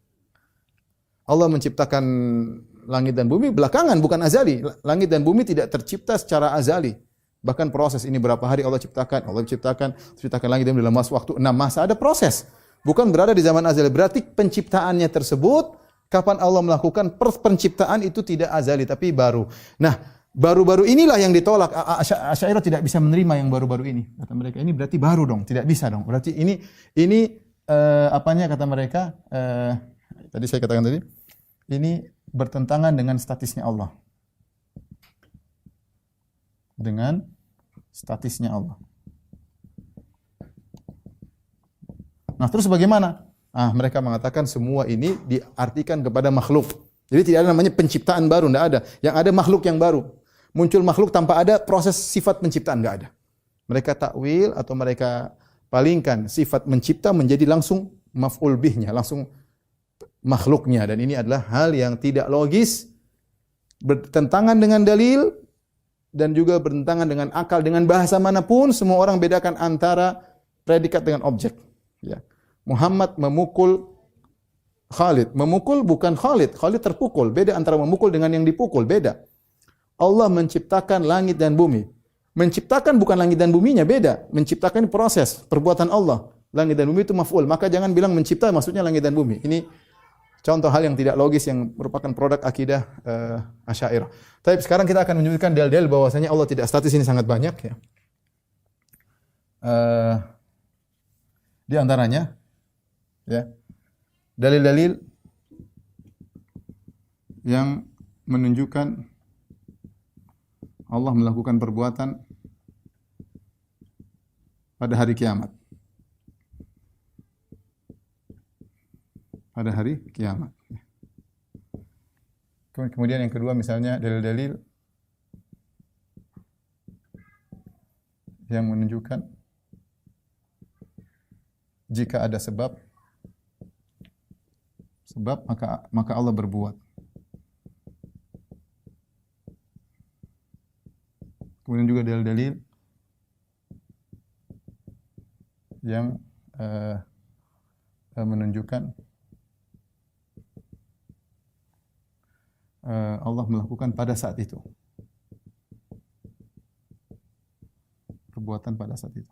Allah menciptakan langit dan bumi belakangan, bukan azali. Langit dan bumi tidak tercipta secara azali. Bahkan proses ini berapa hari Allah ciptakan langit dan bumi dalam waktu 6 masa, ada proses. Bukan berada di zaman azali. Berarti penciptaannya tersebut, kapan Allah melakukan penciptaan itu tidak azali, tapi baru. Nah, baru-baru inilah yang ditolak. Asy'ariyah tidak bisa menerima yang baru-baru ini. Kata mereka, ini berarti baru dong, tidak bisa dong. Berarti ini apanya kata mereka? Tadi saya katakan tadi, ini bertentangan dengan statisnya Allah. Dengan statisnya Allah. Nah, terus bagaimana? Mereka mengatakan semua ini diartikan kepada makhluk. Jadi tidak ada namanya penciptaan baru, tidak ada. Yang ada makhluk yang baru. Muncul makhluk tanpa ada proses sifat penciptaan, tidak ada. Mereka takwil atau mereka palingkan sifat mencipta menjadi langsung maf'ul bihnya, langsung makhluknya. Dan ini adalah hal yang tidak logis, bertentangan dengan dalil, dan juga bertentangan dengan akal. Dengan bahasa manapun, semua orang bedakan antara predikat dengan objek. Ya. Muhammad memukul Khalid. Memukul bukan Khalid. Khalid terpukul. Beda antara memukul dengan yang dipukul. Beda. Allah menciptakan langit dan bumi. Menciptakan bukan langit dan buminya. Beda. Menciptakan proses. Perbuatan Allah. Langit dan bumi itu maf'ul. Maka jangan bilang mencipta maksudnya langit dan bumi. Ini contoh hal yang tidak logis yang merupakan produk akidah Asy'ariyah. Tapi sekarang kita akan menunjukkan dalil-dalil bahwasanya Allah tidak statis, ini sangat banyak ya. Di antaranya ya, dalil-dalil yang menunjukkan Allah melakukan perbuatan pada hari kiamat. Pada hari kiamat. Kemudian yang kedua misalnya dalil-dalil yang menunjukkan jika ada sebab maka Allah berbuat. Kemudian juga dalil-dalil yang menunjukkan Allah melakukan pada saat itu. Perbuatan pada saat itu.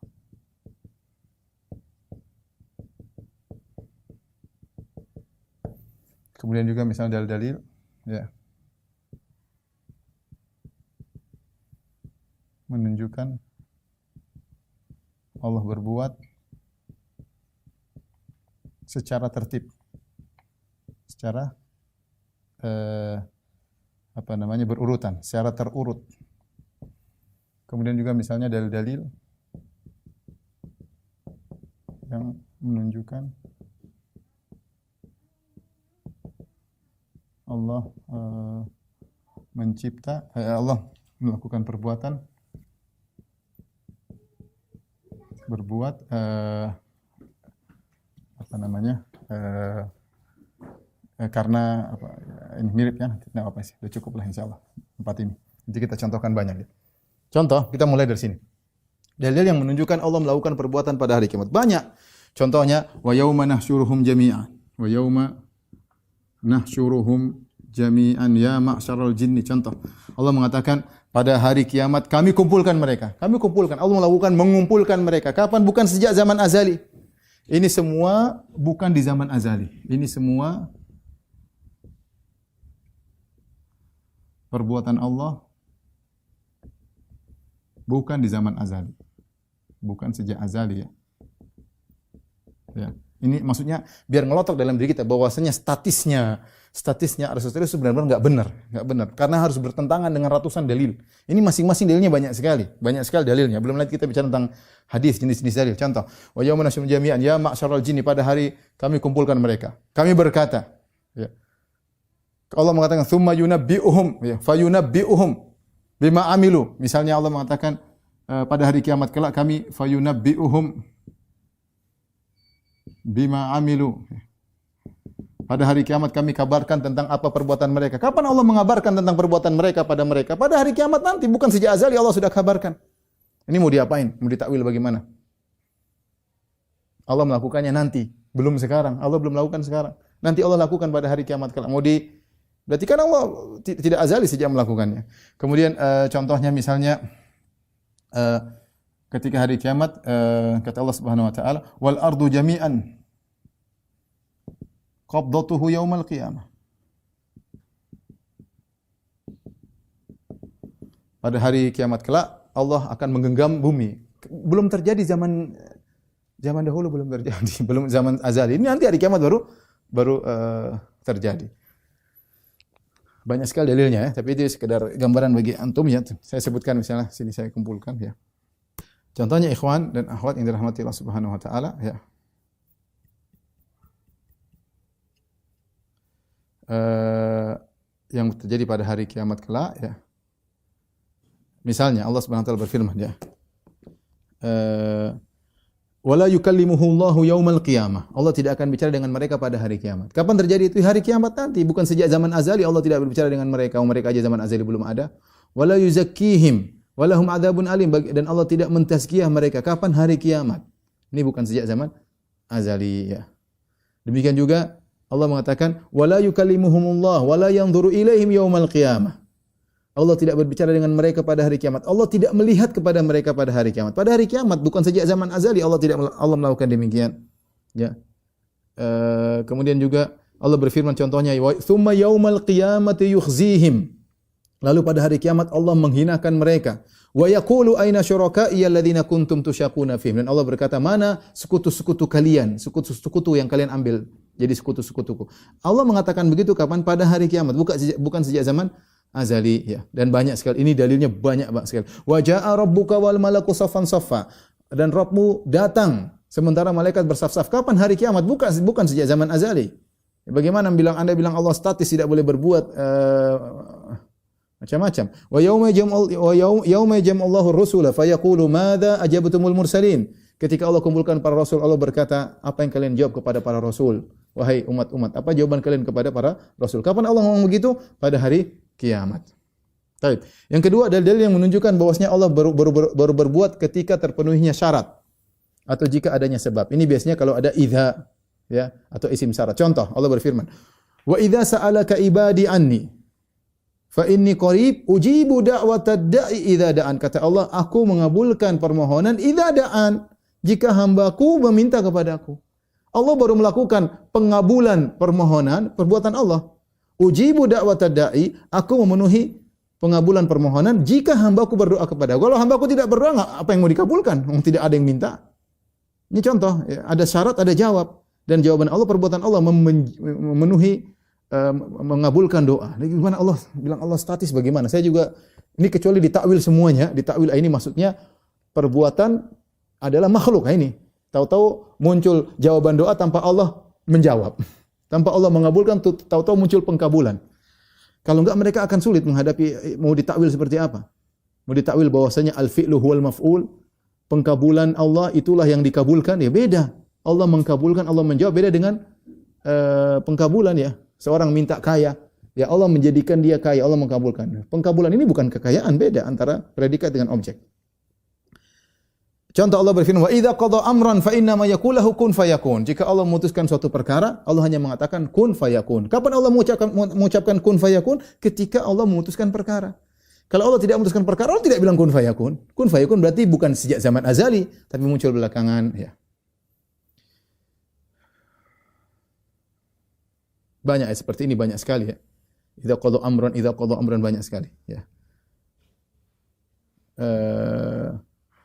Kemudian juga misalnya dalil-dalil ya, menunjukkan Allah berbuat secara tertib. Secara berurutan, secara terurut. Kemudian juga misalnya dalil-dalil yang menunjukkan Allah Allah melakukan perbuatan berbuat apa namanya? Karena apa, ini mirip kan? Tidak apa sih? Sudah cukup lah insyaallah. 4 ini. Nanti kita contohkan banyak ya. Contoh, kita mulai dari sini. Dalil yang menunjukkan Allah melakukan perbuatan pada hari kiamat. Banyak. Contohnya, wa yauma nahsyuruhum jami'an. Wa yauma nahsyuruhum jami'an ya ma'syaral jinni. Contoh. Allah mengatakan pada hari kiamat kami kumpulkan mereka. Kami kumpulkan. Allah melakukan mengumpulkan mereka. Kapan? Bukan sejak zaman azali. Ini semua bukan di zaman azali. Ini semua perbuatan Allah bukan di zaman azali. Bukan sejak azali ya. Ya. Ini maksudnya biar ngelotok dalam diri kita bahwasanya statisnya Aristoteles itu benar-benar enggak benar. Karena harus bertentangan dengan ratusan dalil. Ini masing-masing dalilnya banyak sekali dalilnya. Belum lagi kita bicara tentang hadis jenis-jenis dalil. Contoh, wa yauma nasyum jami'an ya ma'syaral jinni, pada hari kami kumpulkan mereka. Kami berkata, ya. Allah mengatakan tsumma yunabbi'uhum, ya, fayunabbi'uhum bima amilu. Misalnya Allah mengatakan pada hari kiamat kelak kami fayunabbi'uhum bima amilu. Pada hari kiamat kami kabarkan tentang apa perbuatan mereka. Kapan Allah mengabarkan tentang perbuatan mereka pada mereka? Pada hari kiamat nanti, bukan sejak azali Allah sudah kabarkan. Ini mau diapain? Mau ditakwil bagaimana? Allah melakukannya nanti, belum sekarang. Allah belum melakukan sekarang. Nanti Allah lakukan pada hari kiamat kelak. Berarti kan Allah tidak azali sejak melakukannya. Kemudian contohnya misalnya ketika hari kiamat kata Allah Subhanahu wa taala, "Wal ardu jami'an qabdatuhu yaumal qiyamah." Pada hari kiamat kelak Allah akan menggenggam bumi. Belum terjadi zaman dahulu, belum terjadi, belum zaman azali. Ini nanti hari kiamat baru terjadi. Banyak sekali dalilnya ya, tapi itu sekedar gambaran bagi antum ya. Saya sebutkan misalnya sini saya kumpulkan ya. Contohnya ikhwan dan akhwat yang dirahmati Allah Subhanahu wa taala ya. Yang terjadi pada hari kiamat kelak ya. Misalnya Allah Subhanahu wa taala berfirman ya. Wala yukallimuhu Allahu yaumal qiyamah. Allah tidak akan bicara dengan mereka pada hari kiamat. Kapan terjadi itu? Hari kiamat nanti, bukan sejak zaman azali Allah tidak berbicara dengan mereka. Mereka aja zaman azali belum ada. Wala yuzakkihim walahum adzabun alim, dan Allah tidak mentazkiyah mereka. Kapan? Hari kiamat. Ini bukan sejak zaman azali ya. Demikian juga Allah mengatakan wala yukallimuhumullah wala yanzuru ilaihim yaumal qiyamah. Allah tidak berbicara dengan mereka pada hari kiamat. Allah tidak melihat kepada mereka pada hari kiamat. Pada hari kiamat, bukan sejak zaman azali Allah melakukan demikian. Ya. Kemudian juga Allah berfirman contohnya, "Tsumma yaumal qiyamati yukhzihim." Lalu pada hari kiamat Allah menghinakan mereka. Wa yaqulu aina syuraka'i alladziina kuntum tusyaquna fihim. Dan Allah berkata, "Mana sekutu-sekutu kalian? Sekutu-sekutu yang kalian ambil jadi sekutu-sekutuku." Allah mengatakan begitu kapan? Pada hari kiamat, bukan sejak zaman azali ya. Dan banyak sekali, ini dalilnya banyak sekali. Wa jaa rabbuka wal malaku saffan saffa. Dan Rabbmu datang sementara malaikat bersaf-saf. Kapan? Hari kiamat, bukan sejak zaman azali. Bagaimana Anda bilang Allah statis, tidak boleh berbuat macam-macam. Wa yauma yajma'ullahu ar-rusula fayaqulu madza ajabtumul mursalin. Ketika Allah kumpulkan para rasul, Allah berkata, apa yang kalian jawab kepada para rasul? Wahai umat-umat, apa jawaban kalian kepada para rasul? Kapan Allah ngomong begitu? Pada hari kiamat. Baik. Yang kedua adalah dalil yang menunjukkan bahwasanya Allah baru berbuat ketika terpenuhinya syarat atau jika adanya sebab. Ini biasanya kalau ada idza ya atau isim syarat. Contoh, Allah berfirman, "Wa idza sa'alaka ibadi anni fa inni qarib ujibu da'watad da'i idza da'an." Kata Allah, aku mengabulkan permohonan idza da'an, jika hambaku meminta kepadaku. Allah baru melakukan pengabulan permohonan, perbuatan Allah. Ujibu da'watad da'i, aku memenuhi pengabulan permohonan jika hambaku berdoa kepada aku. Kalau hambaku tidak berdoa, apa yang mau dikabulkan? Tidak ada yang minta. Ini contoh, ya, ada syarat, ada jawab. Dan jawaban Allah, perbuatan Allah memenuhi, mengabulkan doa. Ini gimana Allah bilang Allah statis bagaimana? Saya juga, ini kecuali ditakwil semuanya, ditakwil ini maksudnya perbuatan adalah makhluk. Ini tahu-tahu muncul jawaban doa tanpa Allah menjawab. Tanpa Allah mengabulkan, tahu-tahu muncul pengkabulan. Kalau enggak mereka akan sulit menghadapi, mau ditakwil seperti apa? Mau ditakwil bahwasanya al-fi'lu huwal maf'ul, pengkabulan Allah itulah yang dikabulkan, ya beda. Allah mengkabulkan, Allah menjawab, beda dengan pengkabulan ya. Seorang minta kaya, ya Allah menjadikan dia kaya, Allah mengkabulkan. Pengkabulan ini bukan kekayaan, beda antara predikat dengan objek. Contoh Allah berfirman, "Wa idza qada amran fa inna ma yaqulahu kun fayakun." Jika Allah memutuskan suatu perkara, Allah hanya mengatakan kun fayakun. Kapan Allah mengucapkan kun fayakun? Ketika Allah memutuskan perkara. Kalau Allah tidak memutuskan perkara, Allah tidak bilang kun fayakun. Kun fayakun berarti bukan sejak zaman azali, tapi muncul belakangan, ya. Banyak seperti ini, banyak sekali ya. Idza qada amran banyak sekali, ya.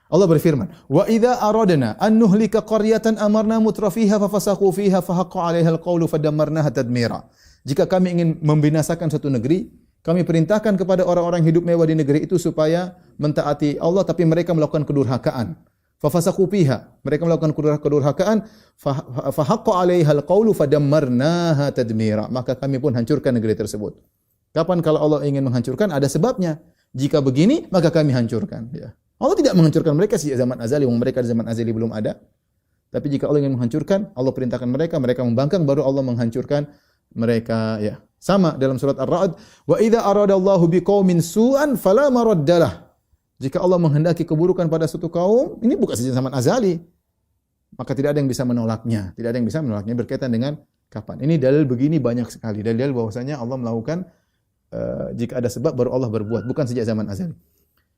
Allah berfirman, "Wa idza aradna an nuhlika qaryatan amarna mutrafiha fafasaqu fiha fahaqqa 'alaiha al-qawlu fadammarnaha tadmira." Jika kami ingin membinasakan suatu negeri, kami perintahkan kepada orang-orang hidup mewah di negeri itu supaya mentaati Allah, tapi mereka melakukan kedurhakaan. Fafasaqu fiha, mereka melakukan kedurhakaan, fahaqqa 'alaiha al-qawlu fadammarnaha tadmira. Maka kami pun hancurkan negeri tersebut. Kapan kalau Allah ingin menghancurkan? Ada sebabnya. Jika begini, maka kami hancurkan, ya. Allah tidak menghancurkan mereka sejak zaman azali, mereka di zaman azali belum ada. Tapi jika Allah ingin menghancurkan, Allah perintahkan mereka, mereka membangkang, baru Allah menghancurkan mereka, ya. Sama dalam surat Ar-Ra'd, "Wa idza aradallahu biqaumin su'an fala maraddalah." Jika Allah menghendaki keburukan pada suatu kaum, ini bukan sejak zaman azali, maka tidak ada yang bisa menolaknya. Tidak ada yang bisa menolaknya berkaitan dengan kapan. Ini dalil begini banyak sekali. Dalil bahwasanya Allah melakukan jika ada sebab baru Allah berbuat, bukan sejak zaman azali.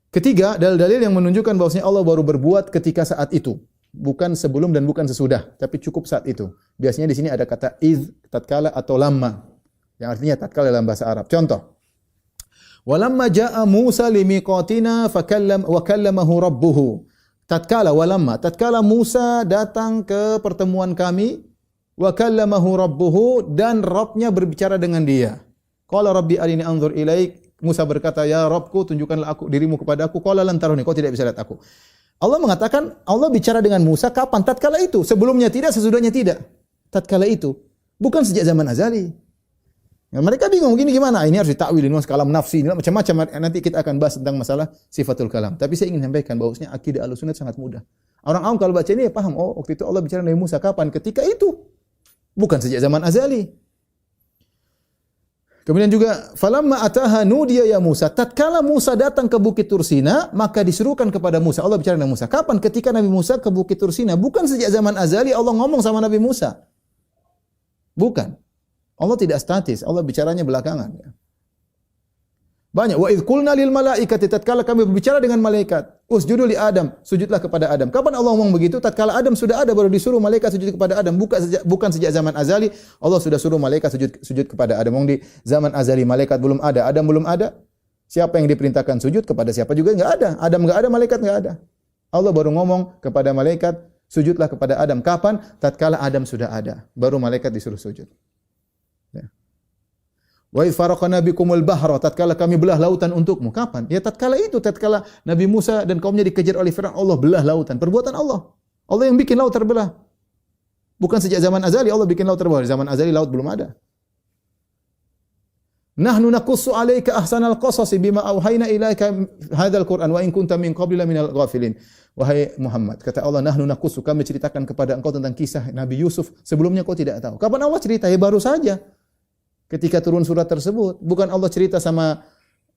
Ketiga, dalil-dalil yang menunjukkan bahwasanya Allah baru berbuat ketika saat itu, bukan sebelum dan bukan sesudah, tapi cukup saat itu. Biasanya di sini ada kata iz, tatkala atau lamma, yang artinya tatkala dalam bahasa Arab. Contoh, walamma jaa Musa limiqatina wa kallamahu rabbuhu. Tatkala Musa datang ke pertemuan kami, wa kallamahu rabbuhu, dan Rabbnya berbicara dengan dia. Qala rabbi arini anzur ilaik. Musa berkata, "Ya Rabbku, tunjukkanlah dirimu kepada aku." Qala lan taruni, kau tidak bisa lihat aku. Allah mengatakan, Allah bicara dengan Musa kapan? Tatkala itu. Sebelumnya tidak, sesudahnya tidak. Tatkala itu. Bukan sejak zaman azali. Ya, mereka bingung, gini gimana? Ini harus ditakwil, ini kalam nafsi, ini macam-macam. Nanti kita akan bahas tentang masalah sifatul kalam. Tapi saya ingin sampaikan bahwasanya akidah Ahlussunnah sangat mudah. Orang awam kalau baca ini ya paham, oh waktu itu Allah bicara dengan Musa kapan? Ketika itu. Bukan sejak zaman azali. Kemudian juga falamma ataha nudiya ya Musa, tatkala Musa datang ke Bukit Tursina, maka disuruhkan kepada Musa. Allah bicara dengan Musa. Kapan? Ketika Nabi Musa ke Bukit Tursina. Bukan sejak zaman azali Allah ngomong sama Nabi Musa. Bukan. Allah tidak statis, Allah bicaranya belakangan, ya. Banyak. Wa idz qulna lil malaikati, tatkala kami berbicara dengan malaikat, usjudu li Adam, sujudlah kepada Adam. Kapan Allah ngomong begitu? Tatkala Adam sudah ada baru disuruh malaikat sujud kepada Adam. Bukan sejak zaman azali Allah sudah suruh malaikat sujud kepada Adam. Di zaman azali malaikat belum ada, Adam belum ada. Siapa yang diperintahkan sujud kepada siapa juga enggak ada. Adam enggak ada, malaikat enggak ada. Allah baru ngomong kepada malaikat, sujudlah kepada Adam. Kapan? Tatkala Adam sudah ada, baru malaikat disuruh sujud. Ya. Wa idz faraqna bikumul bahra, tatkala kami belah lautan untukmu. Kapan? Ya tatkala itu, tatkala Nabi Musa dan kaumnya dikejar oleh Firaun, Allah belah lautan. Perbuatan Allah. Allah yang bikin laut terbelah. Bukan sejak zaman azali Allah bikin laut terbelah. Di zaman azali laut belum ada. Nahnu naqussu 'alaika ahsanal qasasi bima auhayna ilaika hadzal Qur'an wa in kunta min qabli minal ghafilin. Wahai Muhammad, kata Allah, nahnu naqussu, kami ceritakan kepada engkau tentang kisah Nabi Yusuf, sebelumnya kau tidak tahu. Kapan Allah cerita? Ya baru saja. Ketika turun surat tersebut, bukan Allah cerita sama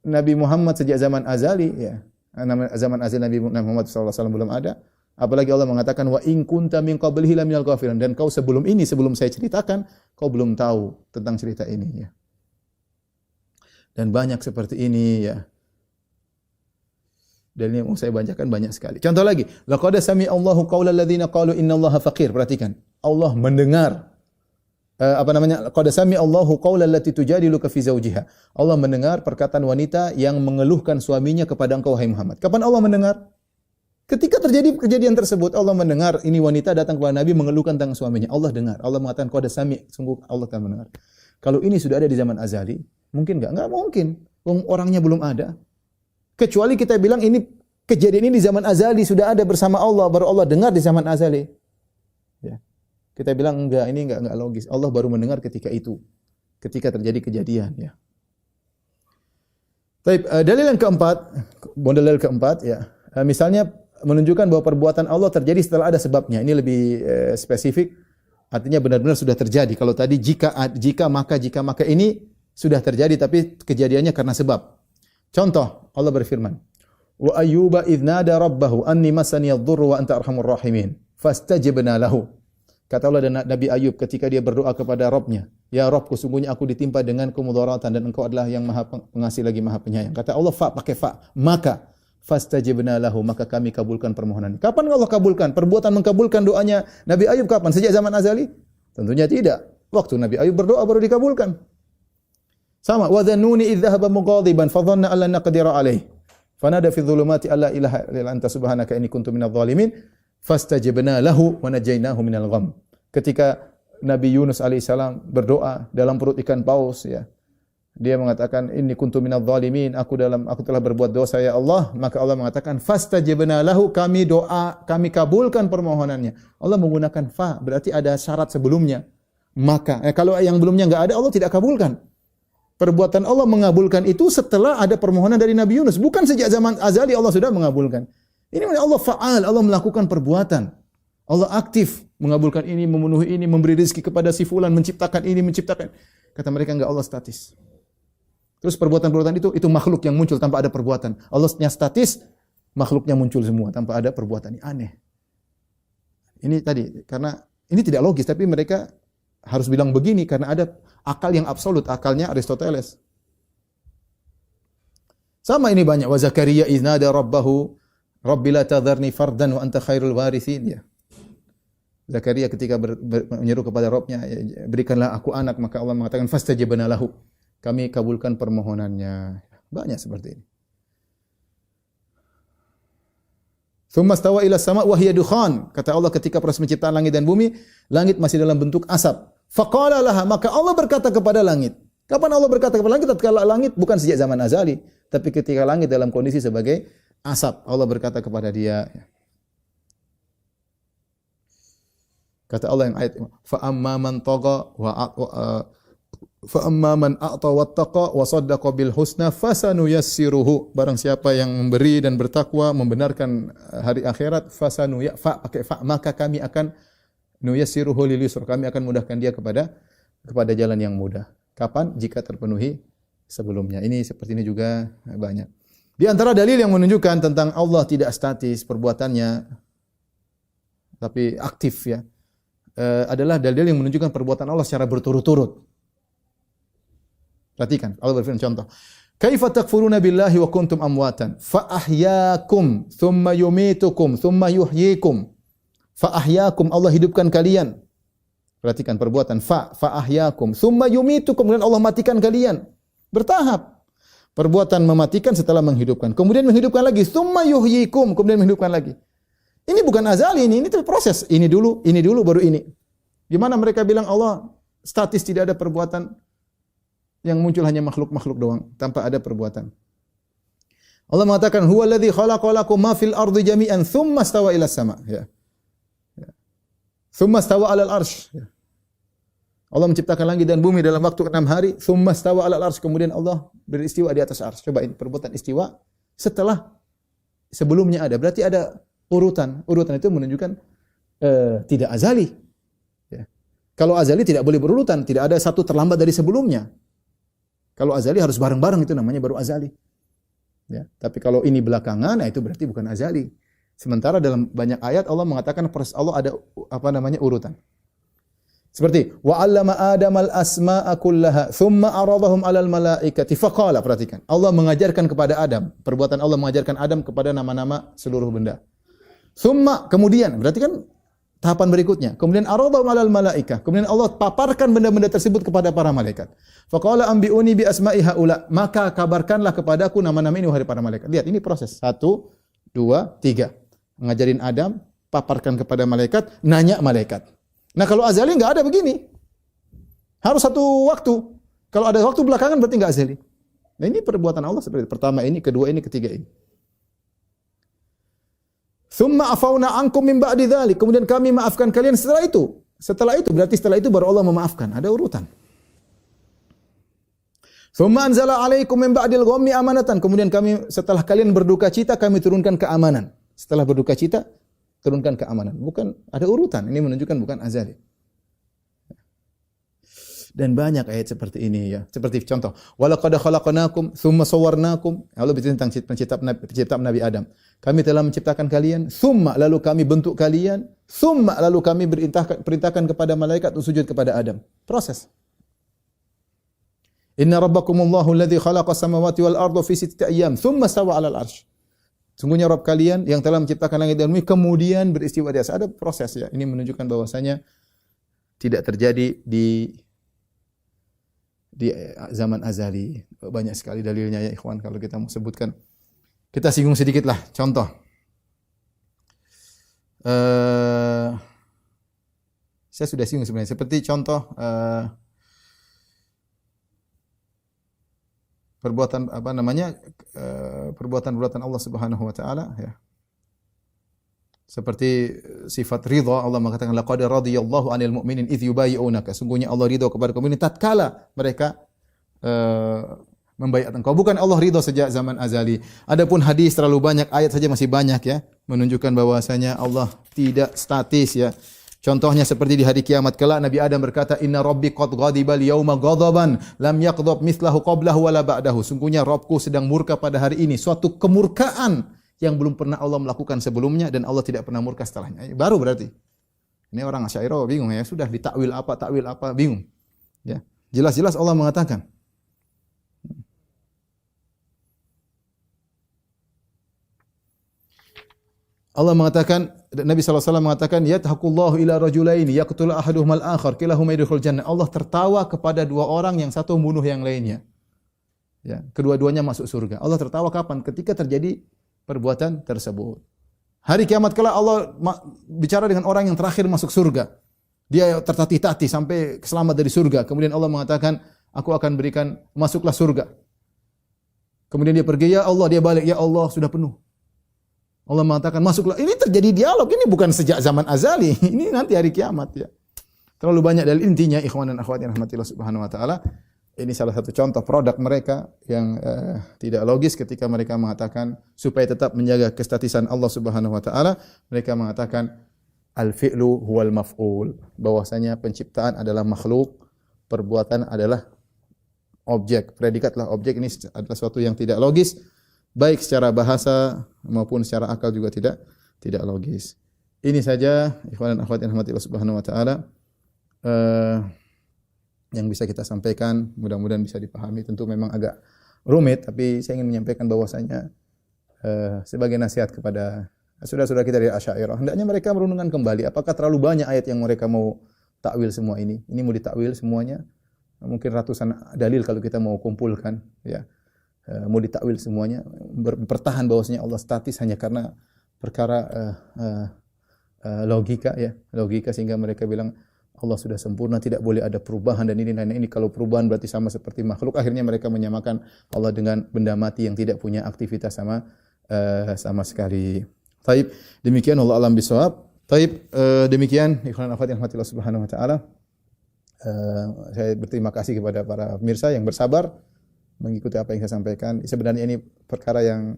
Nabi Muhammad sejak zaman azali, ya. Zaman azali Nabi Muhammad SAW belum ada. Apalagi Allah mengatakan wa in kunta min qablihi laminal ghafirin, dan kau sebelum ini, sebelum saya ceritakan, kau belum tahu tentang cerita ini, ya. Dan banyak seperti ini, ya. Dan ini mau saya bacakan banyak sekali. Contoh lagi, laqad sami'a Allahu qaulal ladzina qalu innallaha faqir. Perhatikan, Allah mendengar qad sami'a Allahu qaulal lati tujadiluka fi zawjiha. Allah mendengar perkataan wanita yang mengeluhkan suaminya kepada engkau wahai Muhammad. Kapan Allah mendengar? Ketika terjadi kejadian tersebut, Allah mendengar ini wanita datang kepada Nabi mengeluhkan tentang suaminya. Allah dengar. Allah mengatakan qad sami', sungguh Allah telah mendengar. Kalau ini sudah ada di zaman azali, mungkin enggak? Enggak mungkin. Orangnya belum ada. Kecuali kita bilang ini kejadian ini di zaman azali sudah ada bersama Allah, baru Allah dengar di zaman azali. Ya. Kita bilang enggak, ini enggak logis. Allah baru mendengar ketika itu. Ketika terjadi kejadian, ya. Baik, dalil yang keempat, dalil keempat, ya. Misalnya menunjukkan bahwa perbuatan Allah terjadi setelah ada sebabnya. Ini lebih spesifik. Artinya benar-benar sudah terjadi. Kalau tadi jika maka ini sudah terjadi tapi kejadiannya karena sebab. Contoh, Allah berfirman, "Wa ayyuba idz nada rabbahu anni massani adh-dhurru wa anta arhamur rahimin, fastajabna lahu." Kata Allah dan Nabi Ayub ketika dia berdoa kepada Rabb-Nya, "Ya Rabb, sesungguhnya aku ditimpa dengan kemudaratan dan Engkau adalah yang Maha Pengasih lagi Maha Penyayang." Kata Allah, pakai fa, maka fastajabna lahu, maka kami kabulkan permohonan. Kapan Allah kabulkan? Perbuatan mengkabulkan doanya Nabi Ayub kapan? Sejak zaman azali? Tentunya tidak. Waktu Nabi Ayub berdoa baru dikabulkan. Sama, wa dhannuni idz dhahaba mughadiban fa dhanna an lan naqdira alaih. Fanada fi dhulumati alla ilaha illa anta subhanaka inni kuntu minadh dhalimin. Fastajabna lahu wa najainahu minal gham. Ketika Nabi Yunus alaihissalam berdoa dalam perut ikan paus, ya. Dia mengatakan inni kuntu minadh dhalimin, aku telah berbuat dosa ya Allah, maka Allah mengatakan fastajabna lahu, kami kabulkan permohonannya. Allah menggunakan fa, berarti ada syarat sebelumnya. Maka kalau yang belumnya enggak ada, Allah tidak kabulkan. Perbuatan Allah mengabulkan itu setelah ada permohonan dari Nabi Yunus, bukan sejak zaman azali Allah sudah mengabulkan. Ini Allah fa'al, Allah melakukan perbuatan. Allah aktif mengabulkan ini, memenuhi ini, memberi rezeki kepada si fulan, menciptakan ini, menciptakan. Kata mereka enggak, Allah statis. Terus perbuatan-perbuatan itu makhluk yang muncul tanpa ada perbuatan. Allahnya statis, makhluknya muncul semua tanpa ada perbuatan. Ini aneh. Ini tadi karena ini tidak logis, tapi mereka harus bilang begini karena ada akal yang absolut, akalnya Aristoteles. Sama ini banyak. Wa Zakaria idz nada rabbahu Rabbi la tadharni fardan wa anta khairul warithin, ya. Zakaria ketika menyeru kepada Rabb-Nya, berikanlah aku anak, maka Allah mengatakan fastajabna lahu. Kami kabulkan permohonannya. Banyak seperti ini. Tsumma stawa ila sama' wa hiya dukhan. Kata Allah ketika proses penciptaan langit dan bumi, langit masih dalam bentuk asap. Faqala laha, maka Allah berkata kepada langit. Kapan Allah berkata kepada langit? Tatkala langit bukan sejak zaman azali, tapi ketika langit dalam kondisi sebagai asap, Allah berkata kepada dia. Kata Allah yang ayat, fa amma man tagha fa amma man a'ta wattaqa wa saddaqa bil husna fasanuyassiruhu. Barang siapa yang memberi dan bertakwa, membenarkan hari akhirat, pakai fa, maka kami akan nuyassiruhu lil yusr, kami akan mudahkan dia kepada jalan yang mudah. Kapan? Jika terpenuhi sebelumnya. Ini seperti ini juga banyak. Di antara dalil yang menunjukkan tentang Allah tidak statis perbuatannya, tapi aktif, ya, adalah dalil yang menunjukkan perbuatan Allah secara berturut-turut. Perhatikan, Allah berfirman contoh. Kaifa takfuruna billahi wa kuntum amwatan fa ahyaakum thumma yumitukum thumma yuhyikum. Fa ahyaakum, Allah hidupkan kalian. Perhatikan perbuatan fa ahyaakum thumma yumitukum, dan Allah matikan kalian. Bertahap. Perbuatan mematikan setelah menghidupkan. Kemudian menghidupkan lagi. Tsumma yuhyikum. Kemudian menghidupkan lagi. Ini bukan azali ini itu proses. Ini dulu, baru ini. Gimana mereka bilang Allah statis, tidak ada perbuatan, yang muncul hanya makhluk-makhluk doang, tanpa ada perbuatan. Allah mengatakan, huwallazi khalaqalakum ma fil ardi jami'an tsumma stawa ila sama'. Ya. Tsumma stawa 'alal arsy. Ya. Allah menciptakan langit dan bumi dalam waktu 6 hari, tsumma stawa 'alal arsy, kemudian Allah beristiwa di atas arsy. Coba ini perbuatan istiwa setelah sebelumnya ada. Berarti ada urutan. Urutan itu menunjukkan tidak azali. Ya. Kalau azali tidak boleh berurutan, tidak ada satu terlambat dari sebelumnya. Kalau azali harus bareng-bareng, itu namanya baru azali. Ya. Tapi kalau ini belakangan, nah itu berarti bukan azali. Sementara dalam banyak ayat Allah mengatakan proses Allah ada urutan. Seperti wa 'allama Adamal asma'a kullaha tsumma 'aradahum 'alal malaikati faqala. Perhatikan. Allah mengajarkan kepada Adam, perbuatan Allah mengajarkan Adam kepada nama-nama seluruh benda. Tsumma, kemudian, berarti kan tahapan berikutnya. Kemudian 'aradahum 'alal malaikah. Kemudian Allah paparkan benda-benda tersebut kepada para malaikat. Faqala ambi'uni bi asma'i haula. Maka kabarkanlah kepadaku nama-nama ini wahai para malaikat. Lihat, ini proses. 1 2 3. Ngajarin Adam, paparkan kepada malaikat, nanya malaikat. Nah kalau azali enggak ada begini. Harus satu waktu. Kalau ada waktu belakangan berarti enggak azali. Nah ini perbuatan Allah seperti itu. Pertama ini, kedua ini, ketiga ini. Tsumma afauna ankum min ba'di dzalik. Kemudian kami maafkan kalian setelah itu. Setelah itu berarti setelah itu baru Allah memaafkan. Ada urutan. Tsumma anzala 'alaikum min ba'dil ghammi amanatan. Kemudian kami setelah kalian berduka cita kami turunkan keamanan. Setelah berduka cita, turunkan keamanan. Bukan ada urutan. Ini menunjukkan bukan azali. Dan banyak ayat seperti ini ya. Seperti contoh, walaqad khalaqnakum tsumma sawwarnakum. Allah bercerita tentang penciptaan Nabi Adam. Kami telah menciptakan kalian, tsumma lalu kami bentuk kalian, tsumma lalu kami perintahkan kepada malaikat untuk sujud kepada Adam. Proses. Inna rabbakumullahu alladzi khalaqas samawati wal arda fi sittati ayyam, tsumma stawa 'alal 'arsy. Sungguhnya Rabb kalian yang telah menciptakan langit dan bumi kemudian beristiwa di atas. Ada proses ya. Ini menunjukkan bahwasanya tidak terjadi di zaman azali. Banyak sekali dalilnya ya ikhwan kalau kita mau sebutkan. Kita singgung sedikit lah contoh. Saya sudah singgung sebenarnya seperti contoh perbuatan apa namanya perbuatan Allah Subhanahu wa taala ya. Seperti sifat ridha, Allah mengatakan laqad radiyallahu 'anil mu'minin idz yubayyi'unaka. Sungguhnya Allah ridha kepada kaum mukminin tatkala mereka membaiat engkau. Bukan Allah ridha sejak zaman azali. Adapun hadis terlalu banyak, ayat saja masih banyak ya, menunjukkan bahwasanya Allah tidak statis ya. Contohnya seperti di hari kiamat kelak Nabi Adam berkata, "Inna rabbi qad ghadiba al-yauma ghadaban lam yaghdab mithlahu qablahu wala ba'dahu." Sungguhnya Rabbku sedang murka pada hari ini, suatu kemurkaan yang belum pernah Allah melakukan sebelumnya dan Allah tidak pernah murka setelahnya. Baru berarti. Ini orang Asy'ariyah bingung ya, sudah ditakwil apa, bingung. Ya. Jelas-jelas Allah mengatakan. Allah mengatakan, Nabi SAW mengatakan, "Yadhakullahu ila rajulaini yaqtulu ahaduhumal akhar kilahuma yadkhul jannah." Allah tertawa kepada dua orang yang satu membunuh yang lainnya. Ya, kedua-duanya masuk surga. Allah tertawa kapan? Ketika terjadi perbuatan tersebut. Hari kiamat kelak Allah bicara dengan orang yang terakhir masuk surga. Dia tertatih-tatih sampai selamat dari surga. Kemudian Allah mengatakan, "Aku akan berikan masuklah surga." Kemudian dia pergi, ya Allah, dia balik, ya Allah sudah penuh. Allah mengatakan masuklah. Ini terjadi dialog, ini bukan sejak zaman azali. Ini nanti hari kiamat ya. Terlalu banyak dalil. Intinya ikhwan dan akhwat yang rahmatillah subhanahu wa taala, ini salah satu contoh produk mereka yang tidak logis ketika mereka mengatakan supaya tetap menjaga kestatisan Allah Subhanahu wa taala, mereka mengatakan al-fi'lu huwal maf'ul, bahwasanya penciptaan adalah makhluk, perbuatan adalah objek, predikatlah objek. Ini adalah sesuatu yang tidak logis, baik secara bahasa maupun secara akal juga tidak logis. Ini saja ikhwan dan akhwat yang rahmatillah Subhanahu wa taala yang bisa kita sampaikan, mudah-mudahan bisa dipahami. Tentu memang agak rumit, tapi saya ingin menyampaikan bahwasanya sebagai nasihat kepada saudara-saudara kita dari Asy'ariyah, hendaknya mereka merenungkan kembali apakah terlalu banyak ayat yang mereka mau takwil semua ini. Ini mau ditakwil semuanya, mungkin ratusan dalil kalau kita mau kumpulkan ya. Mau ditakwil semuanya, bertahan bahwasanya Allah statis hanya karena perkara logika ya, logika sehingga mereka bilang Allah sudah sempurna, tidak boleh ada perubahan dan ini kalau perubahan berarti sama seperti makhluk. Akhirnya mereka menyamakan Allah dengan benda mati yang tidak punya aktivitas sama sekali. Taib, demikian Allah alam bisawab. Taib, demikian ikhwan akhwat yang rahmatillah subhanahu wa taala. Saya berterima kasih kepada para pemirsa yang bersabar mengikuti apa yang saya sampaikan. Sebenarnya ini perkara yang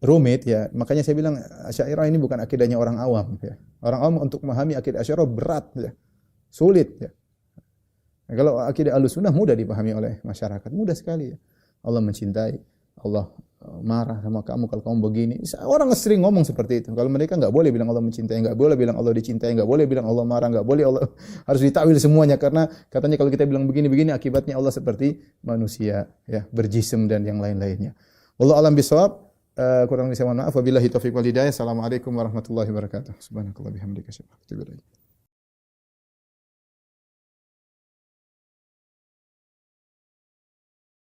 rumit ya. Makanya saya bilang Asy'ariyah ini bukan akidahnya orang awam ya. Orang awam untuk memahami akidah Asy'ariyah berat ya. Sulit ya. Nah, kalau akidah Ahlussunnah mudah dipahami oleh masyarakat, mudah sekali ya. Allah mencintai, Allah marah sama kamu kalau kamu begini. Orang sering ngomong seperti itu. Kalau mereka enggak boleh bilang Allah mencintai, enggak boleh bilang Allah dicintai, enggak boleh bilang Allah marah, enggak boleh Allah harus ditakwil semuanya karena katanya kalau kita bilang begini-begini akibatnya Allah seperti manusia ya, berjism dan yang lain-lainnya. Wallahu alam bisawab. Kurang lebih saya mohon maaf. Wabillahi taufiq wal hidayah. Assalamualaikum warahmatullahi wabarakatuh. Subhanakallah bihamdika asyhadu an la ilaha illa anta